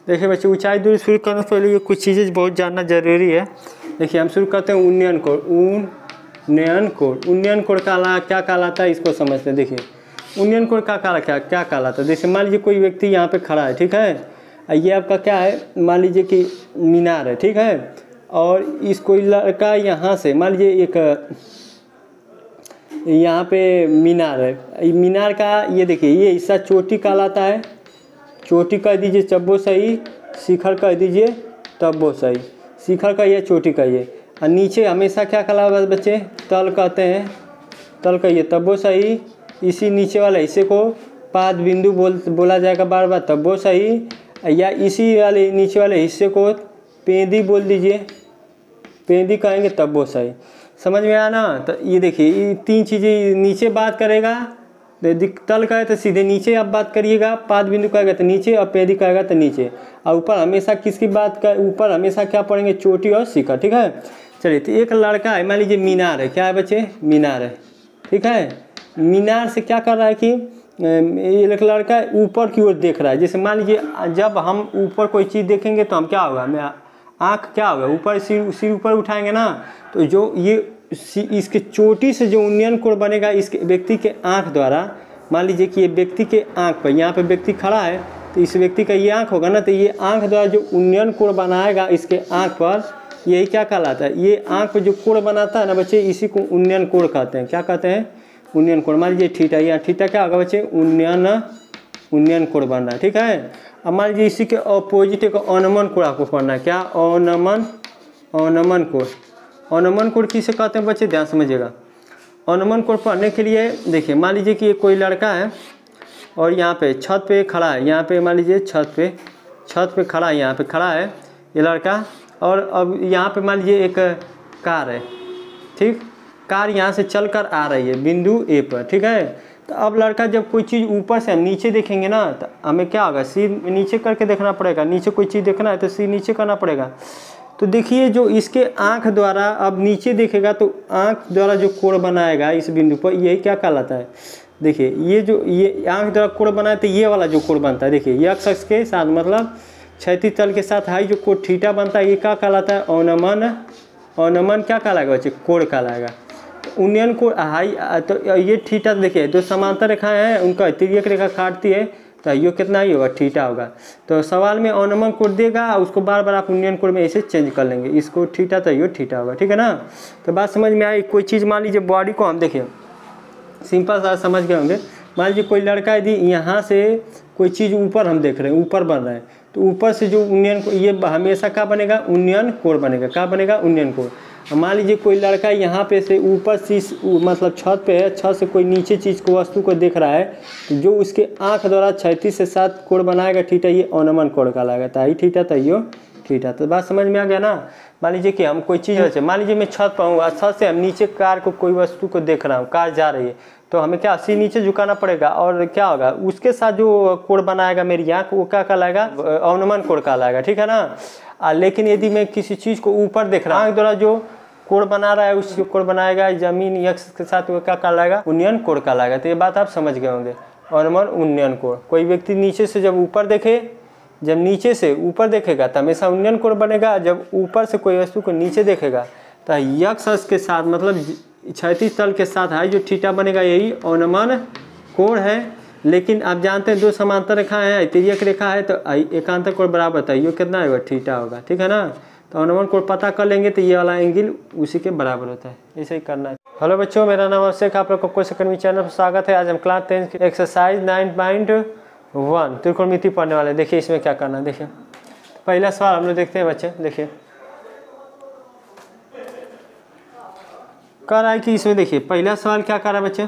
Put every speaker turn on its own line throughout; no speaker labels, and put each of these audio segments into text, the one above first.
देखिए बच्चे, ऊंचाई दूरी शुरू करने से पहले ये कुछ चीज़ें बहुत जानना जरूरी है। देखिए हम शुरू करते हैं उन्नयन कोण। उन्नयन कोण, उन्नयन कोण क्या कहलाता है, इसको समझते हैं। देखिए उन्नयन कोण क्या कहलाता है। जैसे मान लीजिए कोई व्यक्ति यहाँ पे खड़ा है, ठीक है, ये आपका क्या है, मान लीजिए कि मीनार है, ठीक है, और इस कोई लड़का यहाँ से मान लीजिए एक यहाँ पे मीनार है, मीनार का ये देखिए ये हिस्सा चोटी कहलाता है। चोटी कह दीजिए चब्बो सही, शिखर कह दीजिए तब्बो सही। शिखर का ये, चोटी का ये, और नीचे हमेशा क्या कहलाता बच्चे, तल कहते हैं। तल का ये तब्बो सही। इसी नीचे वाले हिस्से को पाद बिंदु बोला जाएगा बार बार, तब्बो सही। या इसी वाले नीचे वाले हिस्से को पेंदी बोल दीजिए, पेंदी कहेंगे तब्बो सही। समझ में आया ना। तो ये देखिए ये तीन चीज़ें नीचे बात करेगा, तल कहे तो सीधे नीचे आप बात करिएगा, पाद बिंदु कहेगा तो नीचे, और पेंदी कहेगा तो नीचे, और ऊपर हमेशा किसकी बात का, ऊपर हमेशा क्या पढ़ेंगे, चोटी और शिखर, ठीक है। चलिए, तो एक लड़का है, मान लीजिए मीनार है, क्या है बच्चे, मीनार है, ठीक है। मीनार से क्या कर रहा है कि एक लड़का ऊपर की ओर देख रहा है। जैसे मान लीजिए जब हम ऊपर कोई चीज़ देखेंगे तो हम क्या होगा, आँख क्या होगा, ऊपर सिर ऊपर उठाएंगे ना, तो जो ये इसके चोटी से जो उन्नयन कोण बनेगा इसके व्यक्ति के आँख द्वारा। मान लीजिए कि ये व्यक्ति के आँख पर, यहाँ पे व्यक्ति खड़ा है तो इस व्यक्ति का ये आँख होगा ना, तो ये आँख द्वारा जो उन्नयन कोण बनाएगा इसके आँख पर, यही क्या कहलाता है, ये आँख पर जो कोण बनाता है ना बच्चे, इसी को उन्नयन कोण कहते हैं। क्या कहते हैं, उन्नयन कोण। मान लीजिए थीटा, यहाँ थीटा क्या होगा बच्चे, उन्नयन कोण बन रहा है, ठीक है। अब मान लीजिए इसी के अपोजिट एक अनमन कोण आपको पढ़ना है। क्या, अनमन कोण। अनमन कोण किसे कहते हैं बच्चे, ध्यान समझिएगा। अनमन कोण पढ़ने के लिए देखिए, मान लीजिए कि कोई लड़का है और यहाँ पे छत पे खड़ा है, यहाँ पे मान लीजिए छत पे खड़ा है, यहाँ पे खड़ा है ये लड़का, और अब यहाँ पे मान लीजिए एक कार है, ठीक, कार यहाँ से चल कर आ रही है बिंदु ए पर, ठीक है। तो अब लड़का जब कोई चीज़ ऊपर से हम नीचे देखेंगे ना, तो हमें क्या होगा, सिर नीचे करके देखना पड़ेगा। नीचे कोई चीज़ देखना है तो सिर नीचे करना पड़ेगा। तो देखिए जो इसके आँख द्वारा अब नीचे देखेगा तो आँख द्वारा जो कोण बनाएगा इस बिंदु पर, यही क्या कहलाता है। देखिए ये जो ये आँख द्वारा कोण बनाए तो ये वाला जो कोण बनता है, देखिए ये अक्ष के साथ मतलब क्षैतिज तल के साथ हाई जो कोण थीटा बनता है, ये क्या कहलाता है, अनमन क्या कहलाएगा बच्चे, कोण कहलाएगा। उन्नयन कोण हाई, तो ये थीटा देखिए दो समांतर रेखाएं हैं, उनका तिर्यक रेखा काटती है, तो ये कितना ही होगा, थीटा होगा। तो सवाल में अनमन कोण देगा, उसको बार बार आप उन्नयन कोण में ऐसे चेंज कर लेंगे, इसको थीटा तो ये थीटा होगा, ठीक है ना। तो बात समझ में आई। कोई चीज़ मान लीजिए बॉडी को हम देखिए सिंपल सा समझ गए होंगे। मान लीजिए कोई लड़का यदि यहाँ से कोई चीज़ ऊपर हम देख रहे हैं, ऊपर बन रहा है, तो ऊपर से जो उन्नयन, ये हमेशा क्या बनेगा, उन्नयन कोण बनेगा। क्या बनेगा, उन्नयन कोण। मान लीजिए कोई लड़का यहाँ पे से ऊपर से मतलब छत पे है, छत से कोई नीचे चीज़ को, वस्तु को देख रहा है, तो जो उसके आँख द्वारा क्षैतिज से साथ कोण बनाएगा थीटा, ये अनमन कोण कहलाएगा। ताई थीटा तैयो थीटा। तो बात समझ में आ गया ना। मान लीजिए कि हम कोई चीज़ है, मान लीजिए मैं छत पर हूँ, छत से हम नीचे कार को, कोई वस्तु को देख रहा हूँ, कार जा रही है, तो हमें क्या सिर नीचे झुकाना पड़ेगा, और क्या होगा उसके साथ जो कोण बनाएगा मेरी आँख, वो क्या कहलाएगा, अवनमन कोण कहलाएगा, ठीक है ना। लेकिन यदि मैं किसी चीज़ को ऊपर देख रहा हूँ, आँख द्वारा जो कोण बना रहा है उस कोण बनाएगा जमीन यक्ष के साथ, वो क्या कहलाएगा, उन्नयन कोण कहलाएगा। तो ये बात आप समझ गए होंगे, अवनमन उन्नयन कोण। कोई व्यक्ति नीचे से जब ऊपर देखे, जब नीचे से ऊपर देखेगा तो हमेशा उन्नयन कोण बनेगा। जब ऊपर से कोई वस्तु को नीचे देखेगा तो यक्ष के साथ मतलब क्षैतिज तल के साथ है जो थीटा बनेगा, यही अवनमन कोण है। लेकिन आप जानते हैं दो समांतर रेखा है, तिर्यक रेखा है, तो एकांतर कोण बराबर होता है, ये कितना होगा, थीटा होगा, ठीक है ना। तो अवनमन कोण पता कर लेंगे तो ये वाला एंगल उसी के बराबर होता है, ऐसे ही करना है। हेलो बच्चों, मेरा नाम अभिषेक, आप लोग को कोश अकेडमी चैनल पर स्वागत है। आज हम क्लास 10 की एक्सरसाइज 9.1 त्रिकोणमिति पढ़ने वाले। देखिए इसमें क्या करना है। देखिए पहला सवाल हम लोग देखते हैं बच्चे। देखिए कह रहा है कि इसमें देखिए पहला सवाल क्या कर रहा है बच्चे,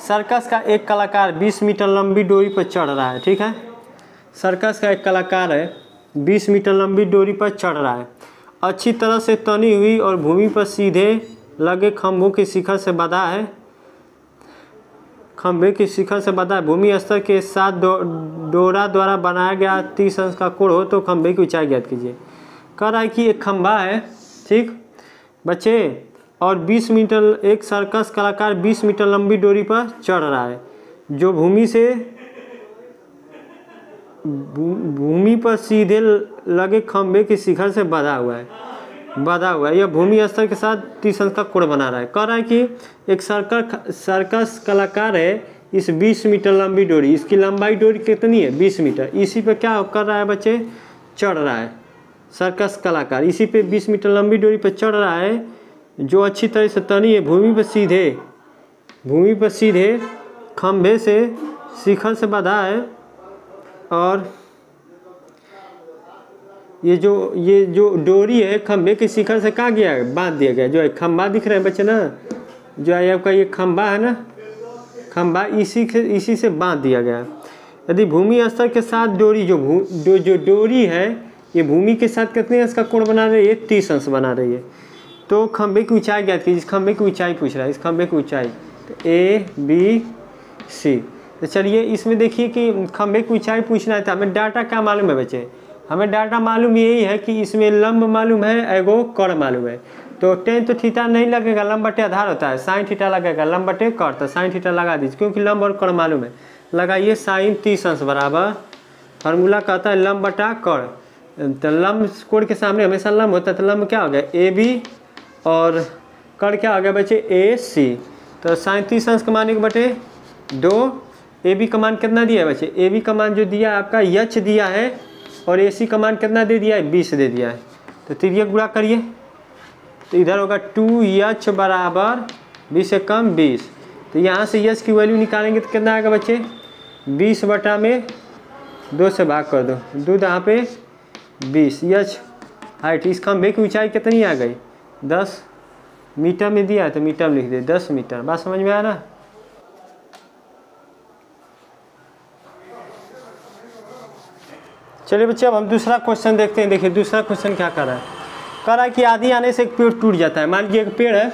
सर्कस का एक कलाकार 20 मीटर लंबी डोरी पर चढ़ रहा है, ठीक है। सर्कस का एक कलाकार है 20 मीटर लंबी डोरी पर चढ़ रहा है, अच्छी तरह से तनी हुई और भूमि पर सीधे लगे खंभों की शिखर से बंधा है, खंभे की शिखर से बंधा है। भूमि स्तर के साथ डोरा द्वारा बनाया गया 30 अंश का कोण हो तो खंभे की ऊंचाई ज्ञात कीजिए। कह रहा है कि एक खंभा है, ठीक बच्चे, और 20 मीटर, एक सर्कस कलाकार 20 मीटर लंबी डोरी पर चढ़ रहा है जो भूमि से भूमि पर सीधे लगे खंभे के शिखर से बंधा हुआ है, यह भूमि स्तर के साथ 30 अंश का कोण बना रहा है। कह रहा है कि एक सर्कस कलाकार है, इस 20 मीटर लंबी डोरी, इसकी लंबाई डोरी कितनी है 20 मीटर, इसी पे क्या कर रहा है बच्चे, चढ़ रहा है। सर्कस कलाकार इसी पे 20 मीटर लंबी डोरी पे चढ़ रहा है, जो अच्छी तरह से तनी है, भूमि पर सीधे खंभे से शिखर से बंधा है। और ये जो डोरी है खंभे के शिखर से कहाँ गया है, बांध दिया गया। जो है खंभा दिख रहे हैं बच्चे ना, जो है आपका ये खंभा है ना, खंभा इसी से बांध दिया गया। यदि भूमि स्तर के साथ डोरी जो डोरी है ये भूमि के साथ कितने अंश का कोण बना रही है, 30 अंश बना रही है। तो खंभे की ऊंचाई ज्ञात कीजिए। इस खंभे की ऊंचाई पूछ रहा है, इस खंभे की ऊंचाई तो ABC। तो चलिए इसमें देखिए कि खंभे की ऊंचाई पूछना है तो हमें डाटा क्या मालूम है बच्चे, हमें डाटा मालूम यही है कि इसमें लंब मालूम है, एगो कोण मालूम है। तो टेन तो थीटा नहीं लगेगा, लंब बटे आधार होता है, साइन थीटा लगेगा, लंब बटे कोण, तो साइन थीटा लगा दीजिए क्योंकि लंब और कोण मालूम है। लगाइए साइन 30 अंश बराबर, फार्मूला कहता है लंब बटा कोण। तो लंब कोण के सामने हमेशा लंब होता है, तो लंब क्या हो गया AB और कोण क्या हो गया बच्चे AC। तो साइन 30 अंश का मान 1/2। AB का मान कितना दिया है बच्चे, AB का मान जो दिया है आपका H दिया है, और AC का मान कितना दे दिया है 20 दे दिया है। तो तिर्यक गुणा करिए, तो इधर होगा 2H बराबर 20 से कम 20। तो यहाँ से H की वैल्यू निकालेंगे तो कितना आएगा बच्चे, 20/2 से भाग कर दो, 2 यहाँ पे 20। H हाइट, इस खंभे की ऊंचाई कितनी आ गई 10 मीटर में दिया है तो मीटर में लिख दे 10 मीटर। बात समझ में आया ना। चलिए बच्चे अब हम दूसरा क्वेश्चन देखते हैं। देखिए दूसरा क्वेश्चन क्या कर रहा है, कह रहा है कि आंधी आने से एक पेड़ टूट जाता है। मान लीजिए एक पेड़ है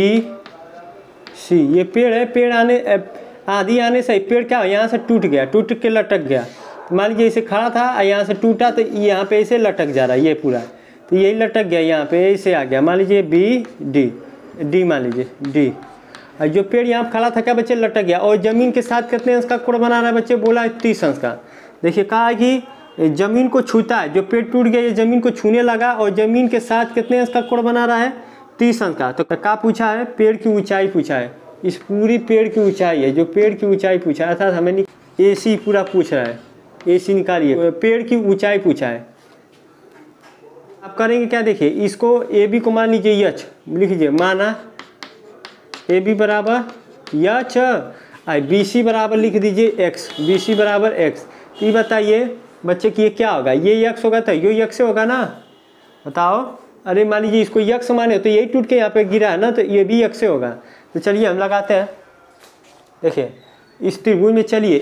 ABC, ये पेड़ है, आंधी आने से पेड़ क्या यहाँ से टूट गया, टूट के लटक गया। मान लीजिए इसे खड़ा था और यहाँ से टूटा तो यहाँ पे इसे लटक जा रहा है ये पूरा, तो यही लटक गया, यहाँ पे ऐसे आ गया। मान लीजिए D मान लीजिए D, और जो पेड़ यहाँ खड़ा था क्या बच्चे, लटक गया। और ज़मीन के साथ कितने अंश का कोण बना रहा है बच्चे, बोला है 30 अंश का। देखिए कहा है कि ज़मीन को छूता है, जो पेड़ टूट गया ये ज़मीन को छूने लगा और ज़मीन के साथ कितने अंश का कोण बना रहा है 30 अंश का। तो क्या पूछा है, पेड़ की ऊंचाई पूछा है। इस पूरी पेड़ की ऊंचाई है, जो पेड़ की ऊंचाई पूछा है, अर्थात हमें AC पूरा पूछ रहा है, AC निकालिए, पेड़ की ऊंचाई पूछा है। आप करेंगे क्या, देखिए इसको AB को मान लीजिए H लिख लीजिए, माना AB बराबर H और BC बराबर लिख दीजिए X, BC बराबर X। तो ये बताइए बच्चे कि ये क्या होगा, ये X होगा तो ये X से होगा ना, बताओ। अरे मान लीजिए इसको X माने तो यही टूट के यहाँ पे गिरा है ना, तो ये भी X से होगा। तो चलिए हम लगाते हैं। देखिए इस त्रिभुज में चलिए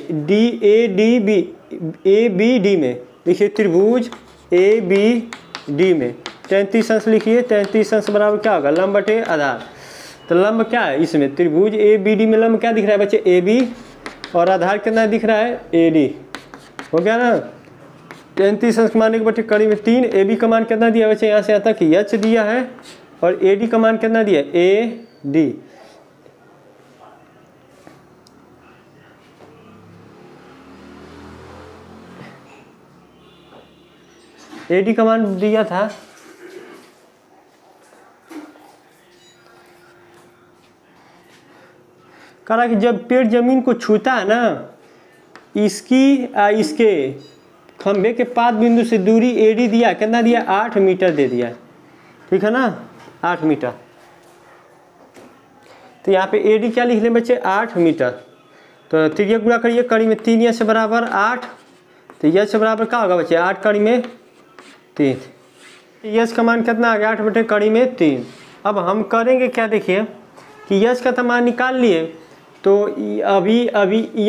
ABD में, देखिए त्रिभुज ABD में 33 अंश लिखिए, 33 अंश बराबर क्या होगा, लंब बटे आधार। तो लंब क्या है इसमें, त्रिभुज ABD में लंब क्या दिख रहा है बच्चे AB, और आधार कितना दिख रहा है AD, हो गया ना। 33 अंश मान 1/3 में 3। AB का मान कितना दिया बच्चे, यहाँ से यहाँ तक H दिया है, और AD का मान कितना दिया AD। AD का मान दिया था कहा कि जब पेड़ जमीन को छूता है ना, इसके खंभे के पाद बिंदु से दूरी AD दिया, कितना दिया 8 मीटर दे दिया, ठीक है ना, 8 मीटर। तो यहाँ पे AD क्या लिख लें बच्चे 8 मीटर। तो त्रिज्या गुणा करिए, कड़ी में 3 H बराबर 8, तो H बराबर क्या होगा बच्चे 8 कड़ी में 3। H का मान कितना आ गया 8 बटे कड़ी में 3। अब हम करेंगे क्या, देखिए कि H का तो मान निकाल लिए, तो अभी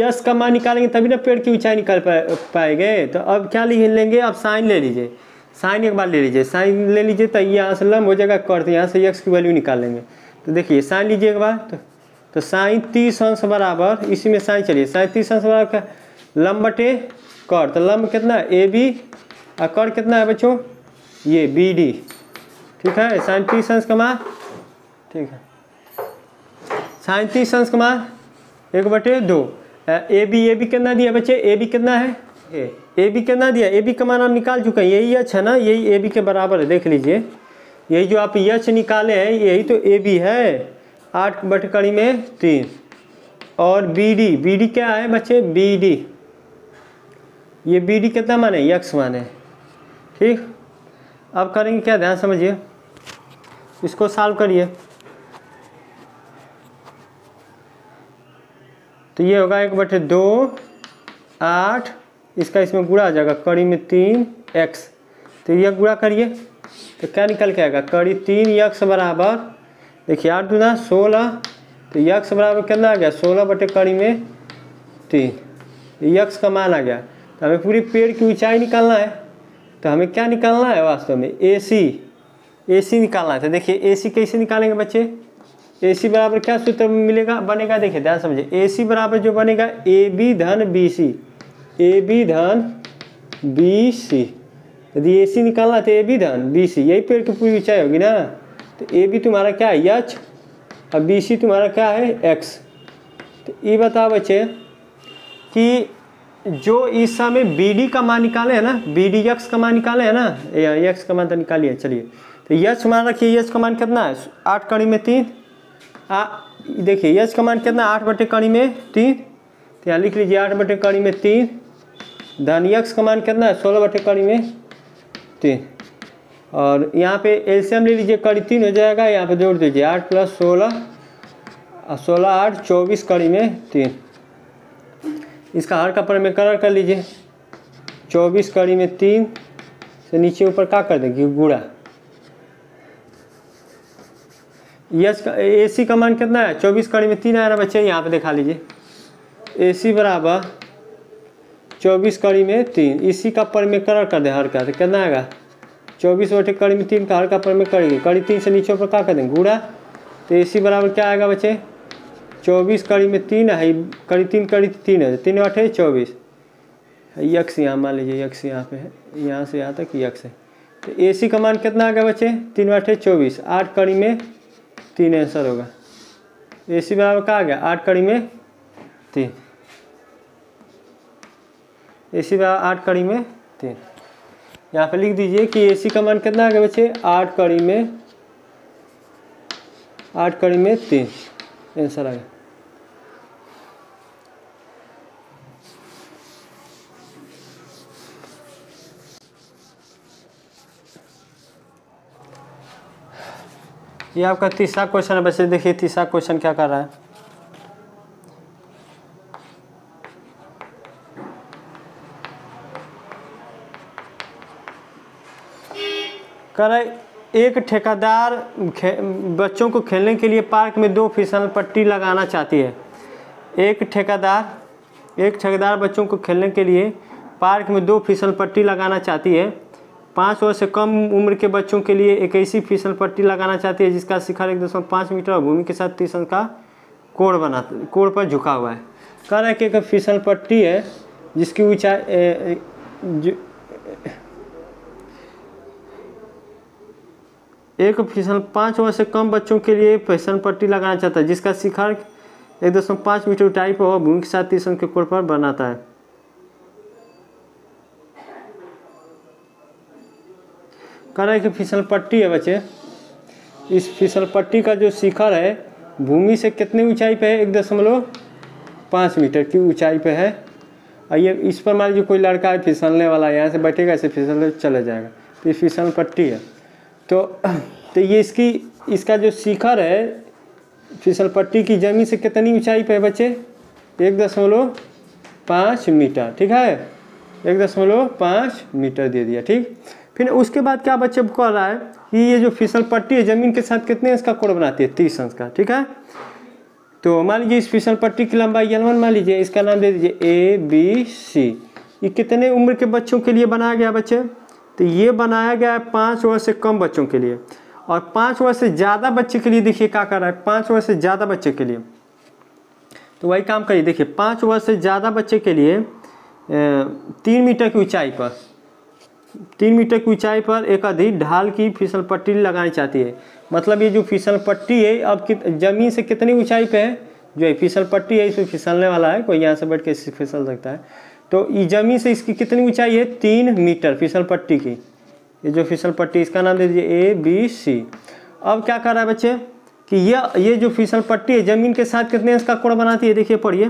H का मान निकालेंगे तभी ना पेड़ की ऊंचाई निकाल पाएंगे। तो अब क्या लिख लेंगे, अब साइन ले लीजिए, साइन एक बार ले लीजिए, साइन ले लीजिए तो यहाँ से लंब हो जाएगा कर्त, यहाँ से X की वैल्यू निकाल लेंगे। तो देखिए साइन लीजिए एक बार, तो साइन 30 अंश बराबर, इसी में साइन चलिए, साइन 30 अंश बराबर क्या, लंब बटे कर। तो लंब कितना AB और कर कितना है बच्चों ये BD, ठीक है। साइन 30 अंश का मान, ठीक है, साइन 30 अंश का मान 1/2। ए बी कितना दिया बच्चे, ए बी कितना है, ए बी कितना दिया, ए बी का मान हम निकाल चुके हैं, यही एच है ना, यही ए बी के बराबर है, देख लीजिए यही जो आप एच निकाले हैं यही तो ए बी है, 8/3। और बी डी क्या है बच्चे, बी डी, ये बी डी कितना मान है, यक्स मान है। ठीक, अब करेंगे क्या, ध्यान समझिए, इसको सॉल्व करिए। तो ये होगा 1/2 8, इसका इसमें गुणा आ जाएगा, कड़ी में 3 एक्स, तो यह गुणा करिए तो क्या निकल के आएगा, कड़ी 3 यक्स बराबर, देखिए 8 दूना 16, तो यक्स बराबर कितना आ गया, 16/कड़ी में 3, यक्स का मान आ गया। तो हमें पूरी पेड़ की ऊंचाई निकालना है, तो हमें क्या निकालना है वास्तव में, ए सी निकालना है। तो देखिए ए सी कैसे निकालेंगे बच्चे, ए सी बराबर क्या सूत्र मिलेगा, बनेगा, देखिए ध्यान समझिए, ए सी बराबर जो बनेगा ए बी धन बी सी, ए बी धन बी सी। यदि ए सी निकालना तो ए बी धन बी सी, यही पेड़ की पूरी ऊंचाई होगी ना। तो ए बी तुम्हारा क्या है, एच, और बी सी तुम्हारा क्या है, एक्स। तो ये बताओ बच्चे कि जो इस समय बी डी का मान निकाले है ना, बी डी यक्स का मान निकाले है ना, यक्स का मान तो निकालिए, चलिए। तो यच मान रखिए, यच का मान कितना है, 8/3। देखिए यच का मान कितना, 8/3। तो यहाँ लिख लीजिए 8/3 धन यक्स का मान कितना है, 16/3। और यहाँ पे एलसीएम ले लीजिए, कड़ी 3 हो जाएगा, यहाँ पे जोड़ दीजिए 8 + 16, 16 8 24/3। इसका हर का परिमेकरण कर लीजिए, 24/3 से नीचे ऊपर क्या कर देंगे, गुणा। यस का ए सी का मान कितना है, 24/3 आया ना बच्चे, यहाँ पे दिखा लीजिए, ए सी बराबर 24/3, इसी का परिमेकरण कर दे हर का, तो कितना आएगा, 24/3 का हर का परिमेकरण करेंगे, कड़ी 3 से नीचे ऊपर क्या कर देंगे, गुणा। तो ए सी बराबर क्या आएगा बच्चे, 24/3 है, कड़ी 3 है, 3 8 24, यक्स यहाँ मान लीजिए, यक्स यहाँ पे है, यहाँ से यहाँ तक यक्स है। तो ए सी का मान कितना आ गया बच्चे, 3 8 24, 8/3 आंसर होगा। ए सी बराबर क्या आ गया, 8/3, ए सी बराबर 8/3। यहाँ पे लिख दीजिए कि ए सी का मान कितना आ गया बच्चे, 8/3 आंसर आ गया। ये आपका तीसरा क्वेश्चन है बच्चे, देखिए तीसरा क्वेश्चन क्या कर रहा है, कर एक ठेकेदार बच्चों को खेलने के लिए पार्क में 2 फिसल पट्टी लगाना चाहती है। एक ठेकेदार बच्चों को खेलने के लिए पार्क में 2 फिसल पट्टी लगाना चाहती है। 5 वर्ष से कम उम्र के बच्चों के लिए एक ऐसी फिसल पट्टी लगाना चाहती है जिसका शिखर 1.5 मीटर और भूमि के साथ 30 अंश का कोण पर झुका हुआ है। कह रहा है कि एक फिसल पट्टी है जिसकी ऊंचाई एक फिसल 5 वर्ष से कम बच्चों के लिए फिसल पट्टी लगाना चाहता है जिसका शिखर 1.5 मीटर ऊंचाई पर और भूमि के साथ 30 अंश के कोण पर बनाता है। कह रहा है कि फिसल पट्टी है बच्चे, इस फिसल पट्टी का जो शिखर है भूमि से कितनी ऊंचाई पे है, 1.5 मीटर की ऊंचाई पे है। और ये इस पर मान लीजिए कोई लड़का है फिसलने वाला, यहाँ से बैठेगा ऐसे फिसल चला जाएगा, तो ये फिसल पट्टी है। तो ये इसका जो शिखर है फिसल पट्टी की जमीन से कितनी ऊंचाई पे है बच्चे, 1.5 मीटर। ठीक है, 1.5 मीटर दे दिया। ठीक, फिर उसके बाद क्या बच्चे कह रहा है कि ये जो फिसल पट्टी है जमीन के साथ कितने अंश का कोण बनाती है, 30 अंश का। ठीक है, तो मान लीजिए इस फिसल पट्टी की लंबाई L1 मान लीजिए, इसका नाम दे दीजिए ABC। ये कितने उम्र के बच्चों के लिए बनाया गया बच्चे, तो ये बनाया गया है 5 वर्ष से कम बच्चों के लिए। और 5 वर्ष से ज़्यादा बच्चे के लिए देखिए क्या कर रहा है, 5 वर्ष से ज़्यादा बच्चे के लिए तो वही काम करिए। देखिए 5 वर्ष से ज़्यादा बच्चे के लिए 3 मीटर की ऊंचाई पर 3 मीटर की ऊंचाई पर एक अधिक ढाल की फिसल पट्टी लगानी चाहती है। मतलब ये जो फिसल पट्टी है अब जमीन से कितनी ऊंचाई पे है, जो है फिसल पट्टी है, इसमें फिसलने वाला है, कोई यहाँ से बैठ के फिसल सकता है। तो ये ज़मीन से इसकी कितनी ऊंचाई है? 3 मीटर फिसल पट्टी की। ये जो फिसल पट्टी, इसका नाम दे दीजिए ABC। अब क्या कर रहा है बच्चे कि ये जो फिसल पट्टी है ज़मीन के साथ कितने अंश का कोण बनाती है? देखिए पढ़िए,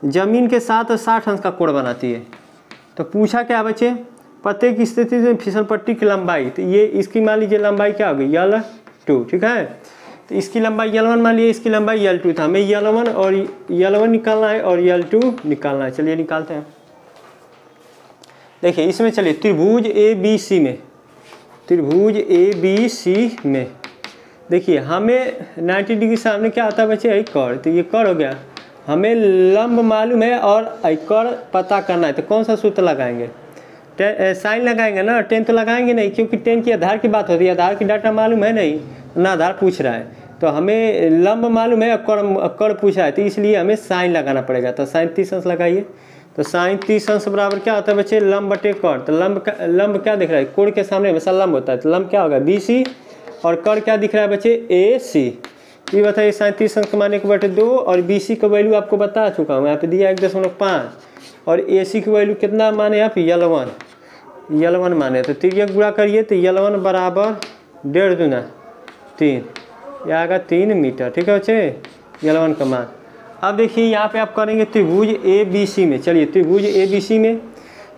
ज़मीन के साथ 60 अंश का कोण बनाती है। तो पूछा क्या बच्चे, प्रत्येक स्थिति से फिसल पट्टी की लंबाई, तो ये इसकी मान लीजिए लंबाई क्या होगी? L2, ठीक है। तो इसकी लंबाई L1 मान लीजिए, इसकी लंबाई L2 था, हमें L1 और L1 निकालना है और L2 निकालना है। चलिए निकालते हैं। देखिए इसमें चलिए त्रिभुज ABC में, त्रिभुज ABC में देखिए हमें 90 डिग्री सामने क्या आता है बच्चे? कर्ण। तो ये कर्ण हो गया, हमें लंब मालूम है और कर्ण पता करना है। तो कौन सा सूत्र लगाएंगे? साइन लगाएंगे ना, टेन तो लगाएंगे नहीं, क्योंकि टेन की आधार की बात होती है, आधार की डाटा मालूम है नहीं ना, आधार पूछ रहा है। तो हमें लंब मालूम है, कर्ण पूछा है, तो इसलिए हमें साइन लगाना पड़ेगा। तो साइन 30 अंश लगाइए। तो साइन 30 अंश बराबर क्या होता है बच्चे? लंब बटे कर्ण। तो लंब क्या दिख रहा है? कोण के सामने हमेशा लंब होता है, तो लंब क्या होगा? BC, और कर्ण क्या दिख रहा है बच्चे? AC। ये बताइए साइन 30 अंश कमाने के बटे 2, और BC का वैल्यू आपको बता चुका हूँ, यहाँ पे दिया 1.5, और AC की वैल्यू कितना माने आप? L1 माने। तो तिर्यक गुणा करिए, तो L1 बराबर 1.5 दूना 3, ये आएगा 3 मीटर, ठीक है बच्चे, L1 का मान। अब देखिए यहाँ पे आप करेंगे त्रिभुज ABC में। चलिए त्रिभुज ABC में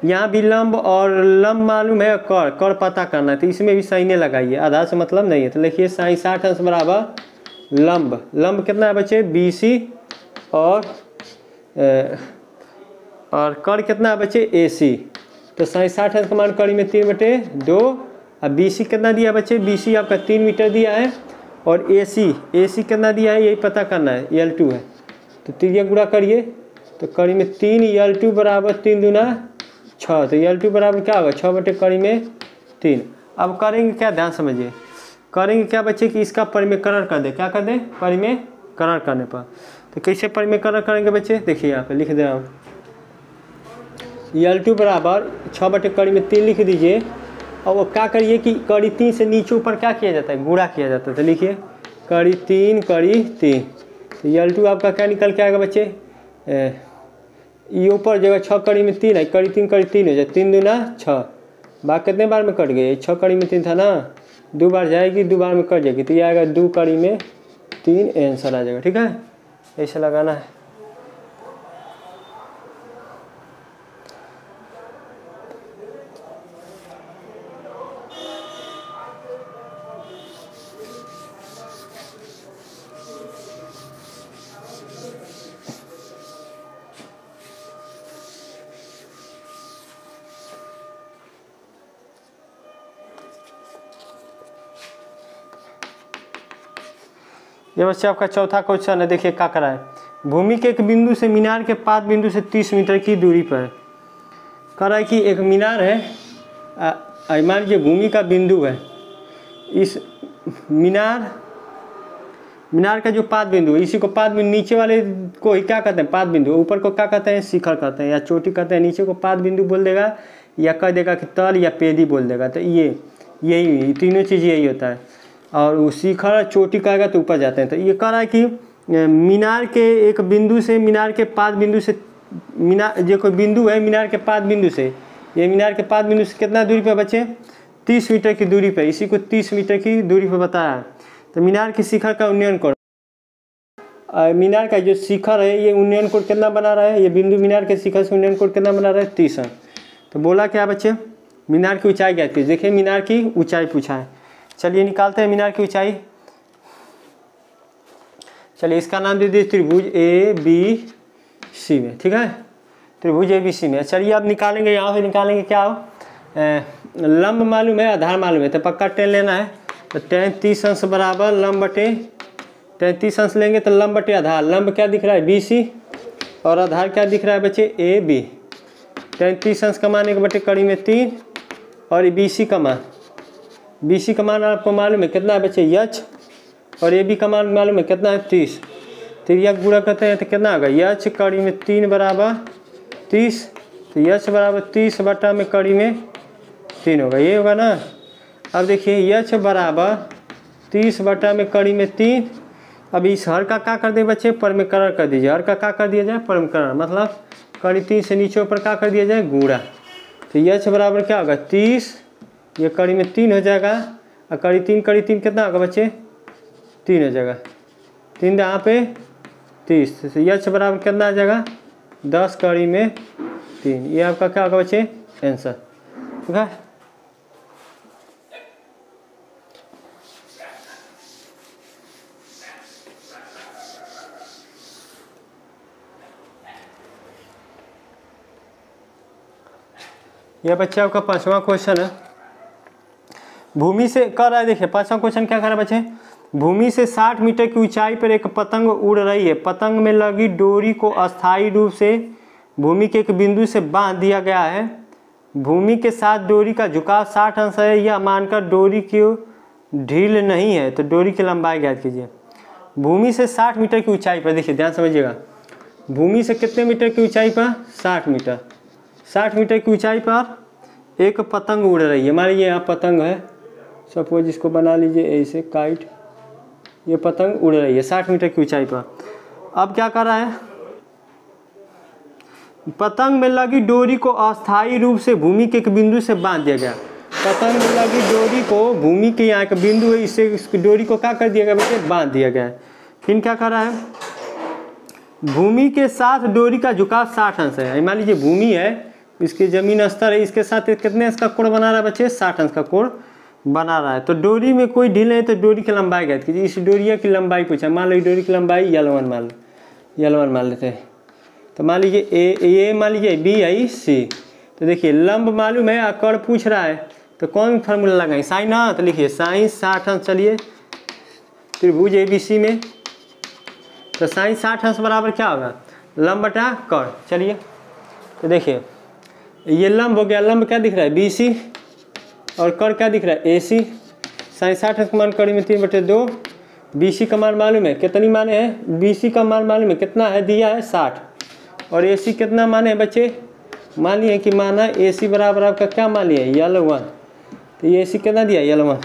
यहाँ भी लंब और लंब मालूम है, कर्ण पता करना है, तो इसमें भी साइने लगाइए, आधार से मतलब नहीं है। तो लिखिए साइन 60 अंश बराबर लंब कितना है बच्चे? BC, और कर्ण कितना है बच्चे? AC। तो साइन 60 अंश का मान कड़ी में 3/2। अब BC कितना दिया बच्चे? BC आपका 3 मीटर दिया है, और AC कितना दिया है? यही पता करना है, L2 है। तो तिर्यक गुणा करिए, तो कड़ी में 3, L2 बराबर 3 दूना 6। तो L2 बराबर क्या होगा? 6 बटे कड़ी में 3। अब करेंगे क्या? ध्यान समझिए, करेंगे क्या बच्चे कि इसका परिमेयकरण कर दे। क्या कर दें? परिमेयकरण करने पर। तो कैसे परिमेयकरण करेंगे बच्चे? देखिए यहाँ पे लिख दे रहा हूँ, L2 बराबर 6 बटे कड़ी में 3 लिख दीजिए। और वो क्या करिए कि कड़ी 3 से नीचे ऊपर क्या किया जाता है? गुणा किया जाता है। तो लिखिए कड़ी 3 कड़ी 3। तो L2 आपका क्या निकल के आएगा बच्चे? ये ऊपर जगह 6 कड़ी में 3 है, कड़ी 3 हो जाए, 3 दूना 6। बात कितने बार में कट गई? 6 कड़ी में 3 था ना, 2 बार जाएगी, 2 बार में कट जाएगी, तो ये आएगा 2 कड़ी में 3 आंसर आ जाएगा, ठीक है। ऐसे लगाना है। ये बच्चे आपका चौथा क्वेश्चन है। देखिए क्या करा है, भूमि के एक बिंदु से मीनार के पाद बिंदु से 30 मीटर की दूरी पर कह रहा है कि एक मीनार है, मान लीजिए भूमि का बिंदु है, इस मीनार का जो पाद बिंदु है, इसी को पाद बिंदु, नीचे वाले को ही क्या कहते हैं? पाद बिंदु। ऊपर को क्या कहते हैं? शिखर कहते हैं या चोटी कहते हैं। नीचे को पाद बिंदु बोल देगा, या कह देगा कि तल या पेदी बोल देगा। तो यही तीनों चीज़ यही होता है। और वो शिखर चोटी कहेगा तो ऊपर जाते हैं। तो ये कह रहा है कि मीनार के एक बिंदु से मीनार के पाद बिंदु से, मीनार जो कोई बिंदु है मीनार के पाद बिंदु से, ये मीनार के पाद बिंदु से कितना दूरी पे बच्चे? 30 मीटर की दूरी पे, इसी को 30 मीटर की दूरी पे बताया है। तो मीनार की शिखर का उन्नयन कोण, मीनार का जो शिखर है ये उन्नयन कोण कितना बना रहा है? ये बिंदु मीनार के शिखर से उन्नयन कोण कितना बना रहा है? 30 अंश। तो बोला क्या बच्चे? मीनार की ऊंचाई क्या थी? देखिए मीनार की ऊंचाई पूछा है। चलिए निकालते हैं मीनार की ऊंचाई। चलिए इसका नाम दे दीजिए त्रिभुज ABC में, ठीक है, त्रिभुज ABC में। चलिए अब निकालेंगे, यहाँ से निकालेंगे क्या हो, लंब मालूम है, आधार मालूम है, तो पक्का टेन लेना है। तो टेन 30 अंश बराबर लंब बटे, टेन 30 अंश लेंगे तो लंब बटे आधार। लंब क्या दिख रहा है? BC, और आधार क्या दिख रहा है बच्चे? AB। टेन 30 अंश कमाने के बटे कड़ी में 3, और BC का मान, BC का मान आपको मालूम है कितना है बच्चे? H, और AB का मान मालूम है कितना है? 30। तिर्यक गुणा करते हैं तो कितना होगा? H कड़ी में 3 बराबर 30, तो H बराबर 30 बटा में कड़ी में 3 होगा, ये होगा ना। अब देखिए H बराबर 30 बटा में कड़ी में 3, अब इस हर का क्या कर दिए बच्चे, परमीकरण कर दीजिए। हर का क्या कर दिया जाए, परमीकरण, मतलब कड़ी 3 से नीचे ऊपर क्या कर दिया जाए, गुणा। तो यह बराबर क्या होगा 30, ये कड़ी में 3 हो जाएगा, और कड़ी 3 कितना होगा बच्चे, 3 हो जाएगा, 3 यहाँ पे 30। तो यह बराबर कितना आ जाएगा, 10 कड़ी में 3। ये आपका क्या होगा बच्चे, आंसर। ठीक है, यह बच्चे आपका 5वां क्वेश्चन है। भूमि से कर रहा है, देखिए 5वां क्वेश्चन क्या कर रहा है बच्चे, भूमि से 60 मीटर की ऊंचाई पर एक पतंग उड़ रही है। पतंग में लगी डोरी को अस्थायी रूप से भूमि के एक बिंदु से बांध दिया गया है। भूमि के साथ डोरी का झुकाव 60 अंश है, यह मानकर डोरी की ढील नहीं है तो डोरी की लंबाई ज्ञात कीजिए। भूमि से 60 मीटर की ऊंचाई पर, देखिए ध्यान समझिएगा, भूमि से कितने मीटर की ऊंचाई पर, 60 मीटर। 60 मीटर की ऊंचाई पर एक पतंग उड़ रही है। मान लीजिए यहाँ पतंग है, सपोज इसको बना लीजिए ऐसे काइट, ये पतंग उड़ रही है 60 मीटर की ऊंचाई पर। अब क्या कर रहा है, पतंग में लगी डोरी को अस्थायी रूप से भूमि के एक बिंदु से बांध दिया गया। पतंग में लगी डोरी को भूमि के यहाँ का बिंदु है, इससे इस डोरी को क्या कर दिया गया बच्चे, बांध दिया गया है। फिर क्या कर रहा है, भूमि के साथ डोरी का झुकाव 60 अंश है। मान लीजिए भूमि है, इसकी जमीन स्तर है, इसके साथ कितने अंश का कोण बना रहा है बच्चे, 60 अंश का कोण बना रहा है। तो डोरी में कोई ढील नहीं तो डोरी की लंबाई ज्ञात कीजिए। इस डोरिया की लंबाई पूछा, मान लो डोरी की लंबाई L1 मान लेते हैं। तो मान लीजिए ए मान लीजिए बी आई सी। तो देखिए लंब मालूम है, आकर पूछ रहा है तो कौन फार्मूला लगाएं, साइन ना, तो लिखिए साइन 60 अंश। चलिए त्रिभुज ABC में तो साइन 60 अंश बराबर क्या होगा, लंब बटा कर। चलिए तो देखिए ये लंब हो गया, लंब क्या दिख रहा है BC, और कर क्या दिख रहा है AC। साइन 60 अंश का मान कड़ी में 3/2। BC का मान मालूम है, कितनी माने हैं, BC का मान मालूम है कितना है, दिया है 60, और AC कितना माने हैं बच्चे, मान लिए कि माना AC बराबर आपका क्या मान लिया L1। तो ये AC कितना दिया L1,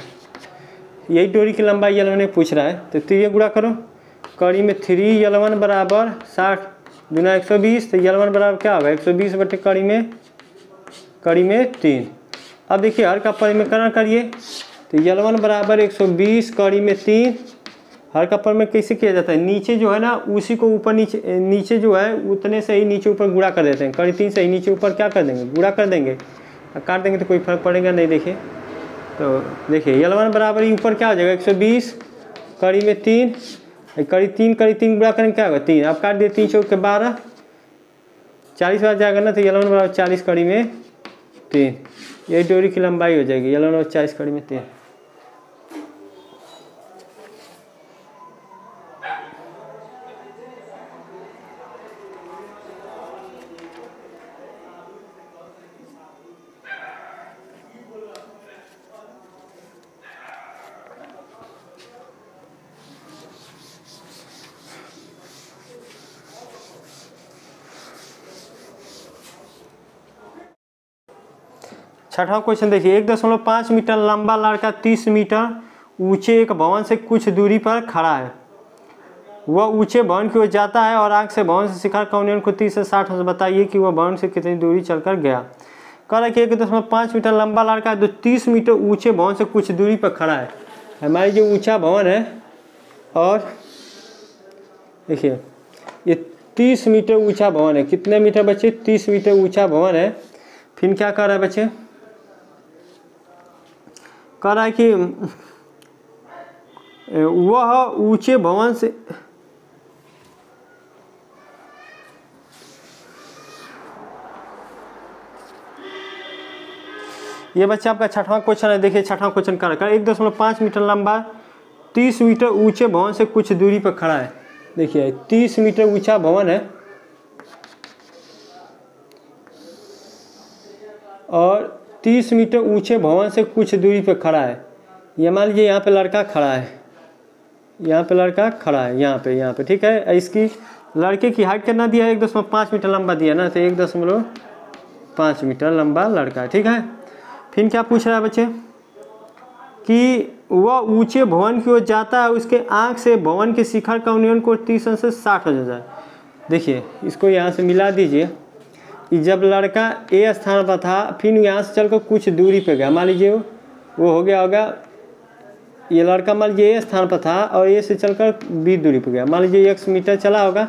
यही डोरी की लंबाई L1 पूछ रहा है। तो ये गुणा करो, कड़ी में 3L1 बराबर 60 गुना 120। तो L1 बराबर क्या होगा 120 बटे कड़ी में 3। अब देखिए हर का परिमीकरण करिए, तो L1 बराबर 120 कड़ी में 3। हर का परिमेय कैसे किया जाता है, नीचे जो है ना उसी को ऊपर नीचे जो है उतने से ही नीचे ऊपर गुणा कर देते हैं। कड़ी 3 से ही नीचे ऊपर क्या कर देंगे, गुणा कर देंगे, काट देंगे तो कोई फर्क पड़ेगा नहीं। देखिए तो देखिए L1 बराबर ही ऊपर क्या हो जाएगा 120 कड़ी में 3, कड़ी 3 गुणा करेंगे क्या होगा 3। अब काट दिए 3 चौक के 12, 40 बार जाएगा ना, तो L1 बराबर 40 कड़ी में 3। यही डोरी की लंबाई हो जाएगी, L1 बराबर 40 कड़ी में 3। छठवां क्वेश्चन देखिए, 1.5 मीटर लंबा लड़का 30 मीटर ऊंचे एक भवन से कुछ दूरी पर खड़ा है। वह ऊंचे भवन की ओर जाता है और आंख से भवन से शिखर का उन्नयन को 30 से 60 अंश बताइए कि वह भवन से कितनी दूरी चलकर गया। कह रहा है कि 1.5 मीटर लंबा लड़का है जो 30 मीटर ऊंचे भवन से कुछ दूरी पर खड़ा है। हमारी जो ऊंचा भवन है, और देखिए ये 30 मीटर ऊंचा भवन है। कितने मीटर बच्चे, 30 मीटर ऊंचा भवन है। फिर क्या कर रहा है बच्चे, कह रहा है कि वह ऊंचे भवन से ये बच्चा आपका छठवां क्वेश्चन है। देखिए छठवां क्वेश्चन कर रखा है, 1.5 मीटर लंबा 30 मीटर ऊंचे भवन से कुछ दूरी पर खड़ा है। देखिए 30 मीटर ऊंचा भवन है और 30 मीटर ऊंचे भवन से कुछ दूरी पर खड़ा है। ये मान लीजिए यहाँ पे लड़का खड़ा है, यहाँ पे लड़का खड़ा है, यहाँ पे ठीक है। इसकी लड़के की हाइट कितना दिया है, 1.5 मीटर लंबा दिया ना, तो 1.5 मीटर लंबा लड़का है, ठीक है। फिर क्या पूछ रहा है बच्चे कि वह ऊंचे भवन की ओर जाता है, उसके आँख से भवन के शिखर का उन्नयन कोण 30 अंश से 60 हो जाता है। देखिए इसको यहाँ से मिला दीजिए कि जब लड़का ए स्थान पर था, फिर यहाँ से चलकर कुछ दूरी पे गया, मान लीजिए वो हो गया होगा, ये लड़का मान लीजिए ए स्थान पर था और ए से चलकर बी दूरी पे गया, मान लीजिए 100 मीटर चला होगा,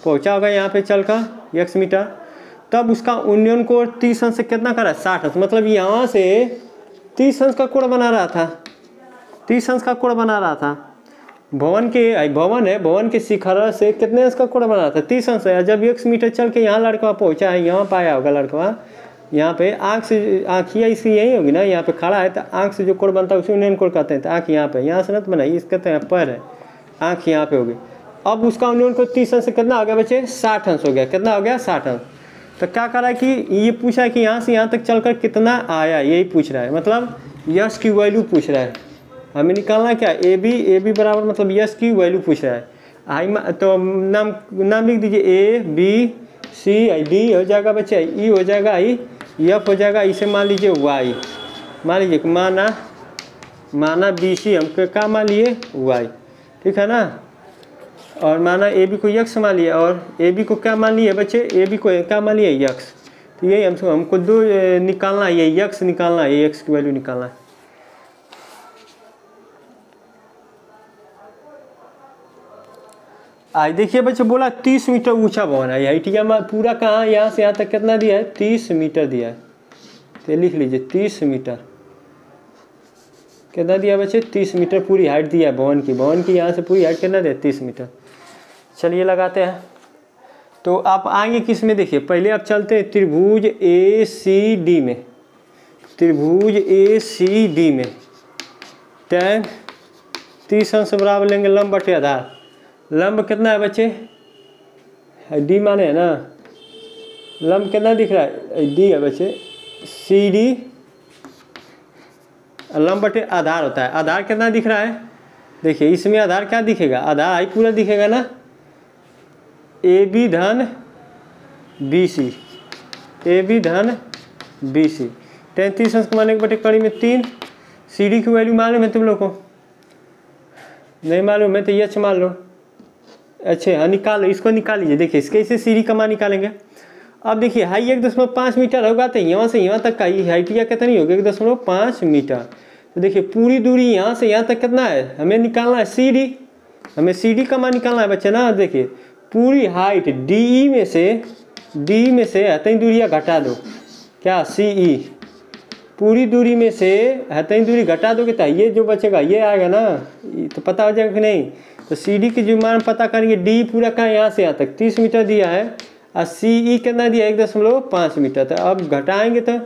पहुँचा होगा यहाँ पे चलकर 100 मीटर, तब उसका उन्नयन कोण 30 अंश से कितना करा 60 अंश, मतलब यहाँ से 30 अंश का कोण बना रहा था, 30 अंश का कोण बना रहा था। भवन के शिखर से कितने अंश का कोण बना रहा था 30 अंश है। जब 100 मीटर चल के यहाँ लड़का पहुँचा है, यहाँ पाया होगा लड़का, यहाँ पे आँख से, आँखिया इसकी यही होगी ना, यहाँ पे खड़ा है तो आँख से जो कोण बनता है उसे उन्नयन कोण कहते हैं। तो आँख यहाँ पे, यहाँ से ना तो बनाइए, इस कहते हैं पैर है, आँख यहाँ पे होगी। अब उसका उन्नयन कोण 30 अंश से कितना हो गया बच्चे 60 अंश हो गया, कितना हो गया 60 अंश। तो क्या कर रहा है कि ये पूछा है कि यहाँ से यहाँ तक चलकर कितना आया, यही पूछ रहा है, मतलब यश की वैल्यू पूछ रहा है। हमें निकालना क्या, ए बी बराबर मतलब यश की वैल्यू पूछ रहा है। आई तो नाम लिख दीजिए ए बी सी, डी हो जाएगा बच्चे, ई हो जाएगा, आई एफ हो जाएगा, इसे मान लीजिए वाई, मान लीजिए माना बी सी हमको क्या मान लिए वाई, ठीक है ना, और माना ए बी को यक्स मान लिया और ए बी को क्या मान लिया बच्चे, ए बी को क्या मान लिया यक्स। तो यही हमको दो निकालना है, ये यक्स निकालना है, यक्स की वैल्यू निकालना है। आज देखिए बच्चे बोला 30 मीटर ऊंचा भवन है, हाइटिया में पूरा कहाँ यहाँ से यहाँ तक कितना दिया है 30 मीटर दिया है। तो लिख लीजिए 30 मीटर कितना दिया बच्चे 30 मीटर पूरी हाइट दिया है भवन की यहाँ से पूरी हाइट कितना दिया 30 मीटर। चलिए लगाते हैं। तो आप आएंगे किस में, देखिए पहले आप चलते हैं त्रिभुज ए सी डी में, त्रिभुज ए सी डी में tan 30 अंश बराबर लेंगे लंब बटे आधार। लंब कितना है बच्चे, डी माने है ना, लंब कितना दिख रहा है डी है बच्चे, सी डी, लंब बटे आधार होता है। आधार कितना दिख रहा है, देखिए इसमें आधार क्या दिखेगा, आधार आई पूरा दिखेगा ना, ए बी धन बी सी, ए बी धन बी सी। 30 अंश माने के बटे कड़ी में 3, सी डी की वैल्यू मालूम है तुम लोग को, नहीं मालूम है तो यच मान लो। अच्छा हाँ निकालो, इसको निकाल लीजिए। देखिए इसके इसे सीढ़ी का मान निकालेंगे। अब देखिए हाई 1.5 मीटर होगा तो यहाँ से यहाँ तक का हाइटिया कितनी होगी 1.5 मीटर। तो देखिए पूरी दूरी यहाँ से यहाँ तक कितना है, हमें निकालना है सी डी, हमें सी डी का मान निकालना है बच्चे ना। देखिए पूरी हाइट डी में से हतई दूरियाँ घटा दो, क्या सी ई, पूरी दूरी में से हतई दूरी घटा दोगे तो ये जो बचेगा ये आएगा ना, तो पता हो जाएगा कि नहीं। तो सी डी की जो मान पता करेंगे, डी पूरा का यहाँ से यहाँ तक 30 मीटर दिया है और सी ई कितना दिया 1.5 मीटर। तो अब घटाएंगे तो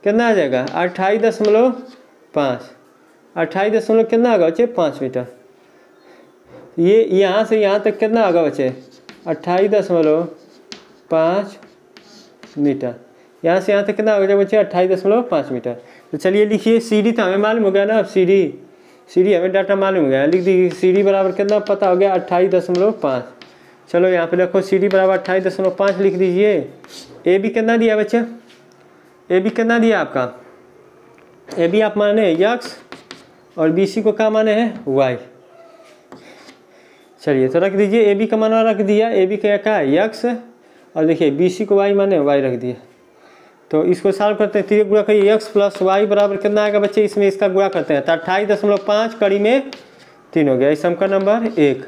कितना आ जाएगा 28.5, 28 कितना होगा बच्चे 5 मीटर। ये यहाँ से यहाँ तक कितना होगा बच्चे 28.5 मीटर, यहाँ से यहाँ तक कितना होगा बच्चे 28.5 मीटर। तो चलिए लिखिए सी डी तो हमें मालूम हो गया ना, अब सी डी हमें डाटा मालूम हो गया, लिख दीजिए सी डी बराबर कितना पता हो गया 28.5। चलो यहाँ पे रखो सी डी बराबर 28.5 लिख दीजिए। ए बी कितना दिया बच्चे, ए बी कितना दिया आपका, ए बी आप माने यक्स और बी सी को क्या माने हैं वाई। चलिए तो रख दीजिए, ए बी का मान रख दिया, ए बी का क्या है यक्स और देखिए बी सी को वाई माने वाई रख दिया। तो इसको सॉल्व करते हैं, तीन गुणा करिए x प्लस वाई बराबर कितना आएगा बच्चे, इसमें इसका गुणा करते हैं तो 28.5 कड़ी में 3 हो गया, इस सम का नंबर 1।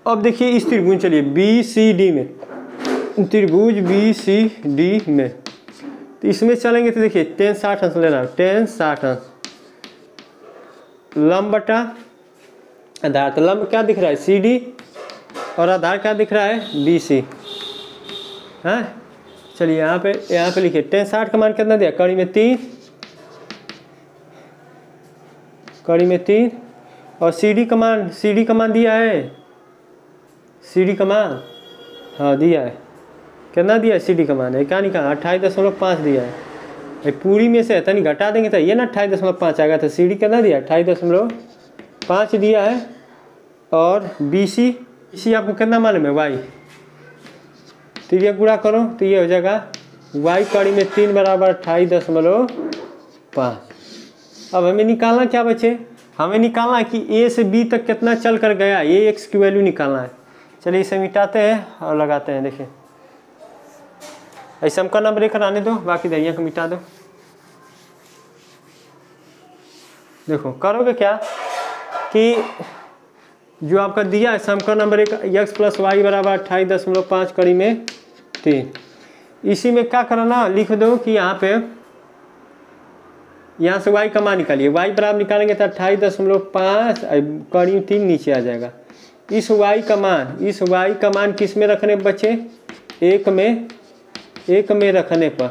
अब देखिए इस त्रिभुज, चलिए बी सी डी में, त्रिभुज बी सी डी में तो इसमें चलेंगे तो देखिए tan 60 अंश लेना, tan 60 अंश लंब बटा आधार। तो लंब क्या दिख रहा है सी डी और आधार क्या दिख रहा है बी सी। हाँ चलिए यहाँ पे लिखिए tan 60 का मान कितना दिया कड़ी में 3 और सी डी का मान दिया है, सी डी का मान हाँ दिया है, कितना दिया है सी डी का मान है क्या निकाला 28.5 दिया है। पूरी में से तनी घटा देंगे तो ये ना 28.5 आएगा, तो सी डी कितना दिया 28.5 दिया है। और बी सी आपको कितना मालूम है वाई, तो ये गुणा करो तो ये हो जाएगा y कड़ी में 3 बराबर 28.5। अब हमें निकालना क्या बचे, हमें निकालना है कि ए से बी तक कितना चल कर गया, ये एक्स की वैल्यू निकालना है। चलिए इसे मिटाते हैं और लगाते हैं। देखिए ऐसे हमका नंबर एक आने दो, बाकी दरिया को मिटा दो। देखो करोगे क्या कि जो आपका दिया है समीकरण नंबर एक x + y = 28.5 कड़ी में 3, इसी में क्या करना, लिख दो कि यहाँ पे यहाँ से y का मान निकालिए। y बराबर निकालेंगे तो 28.5 कड़ी में 3 नीचे आ जाएगा। इस y का मान किस में रखने बच्चे, एक में रखने पर,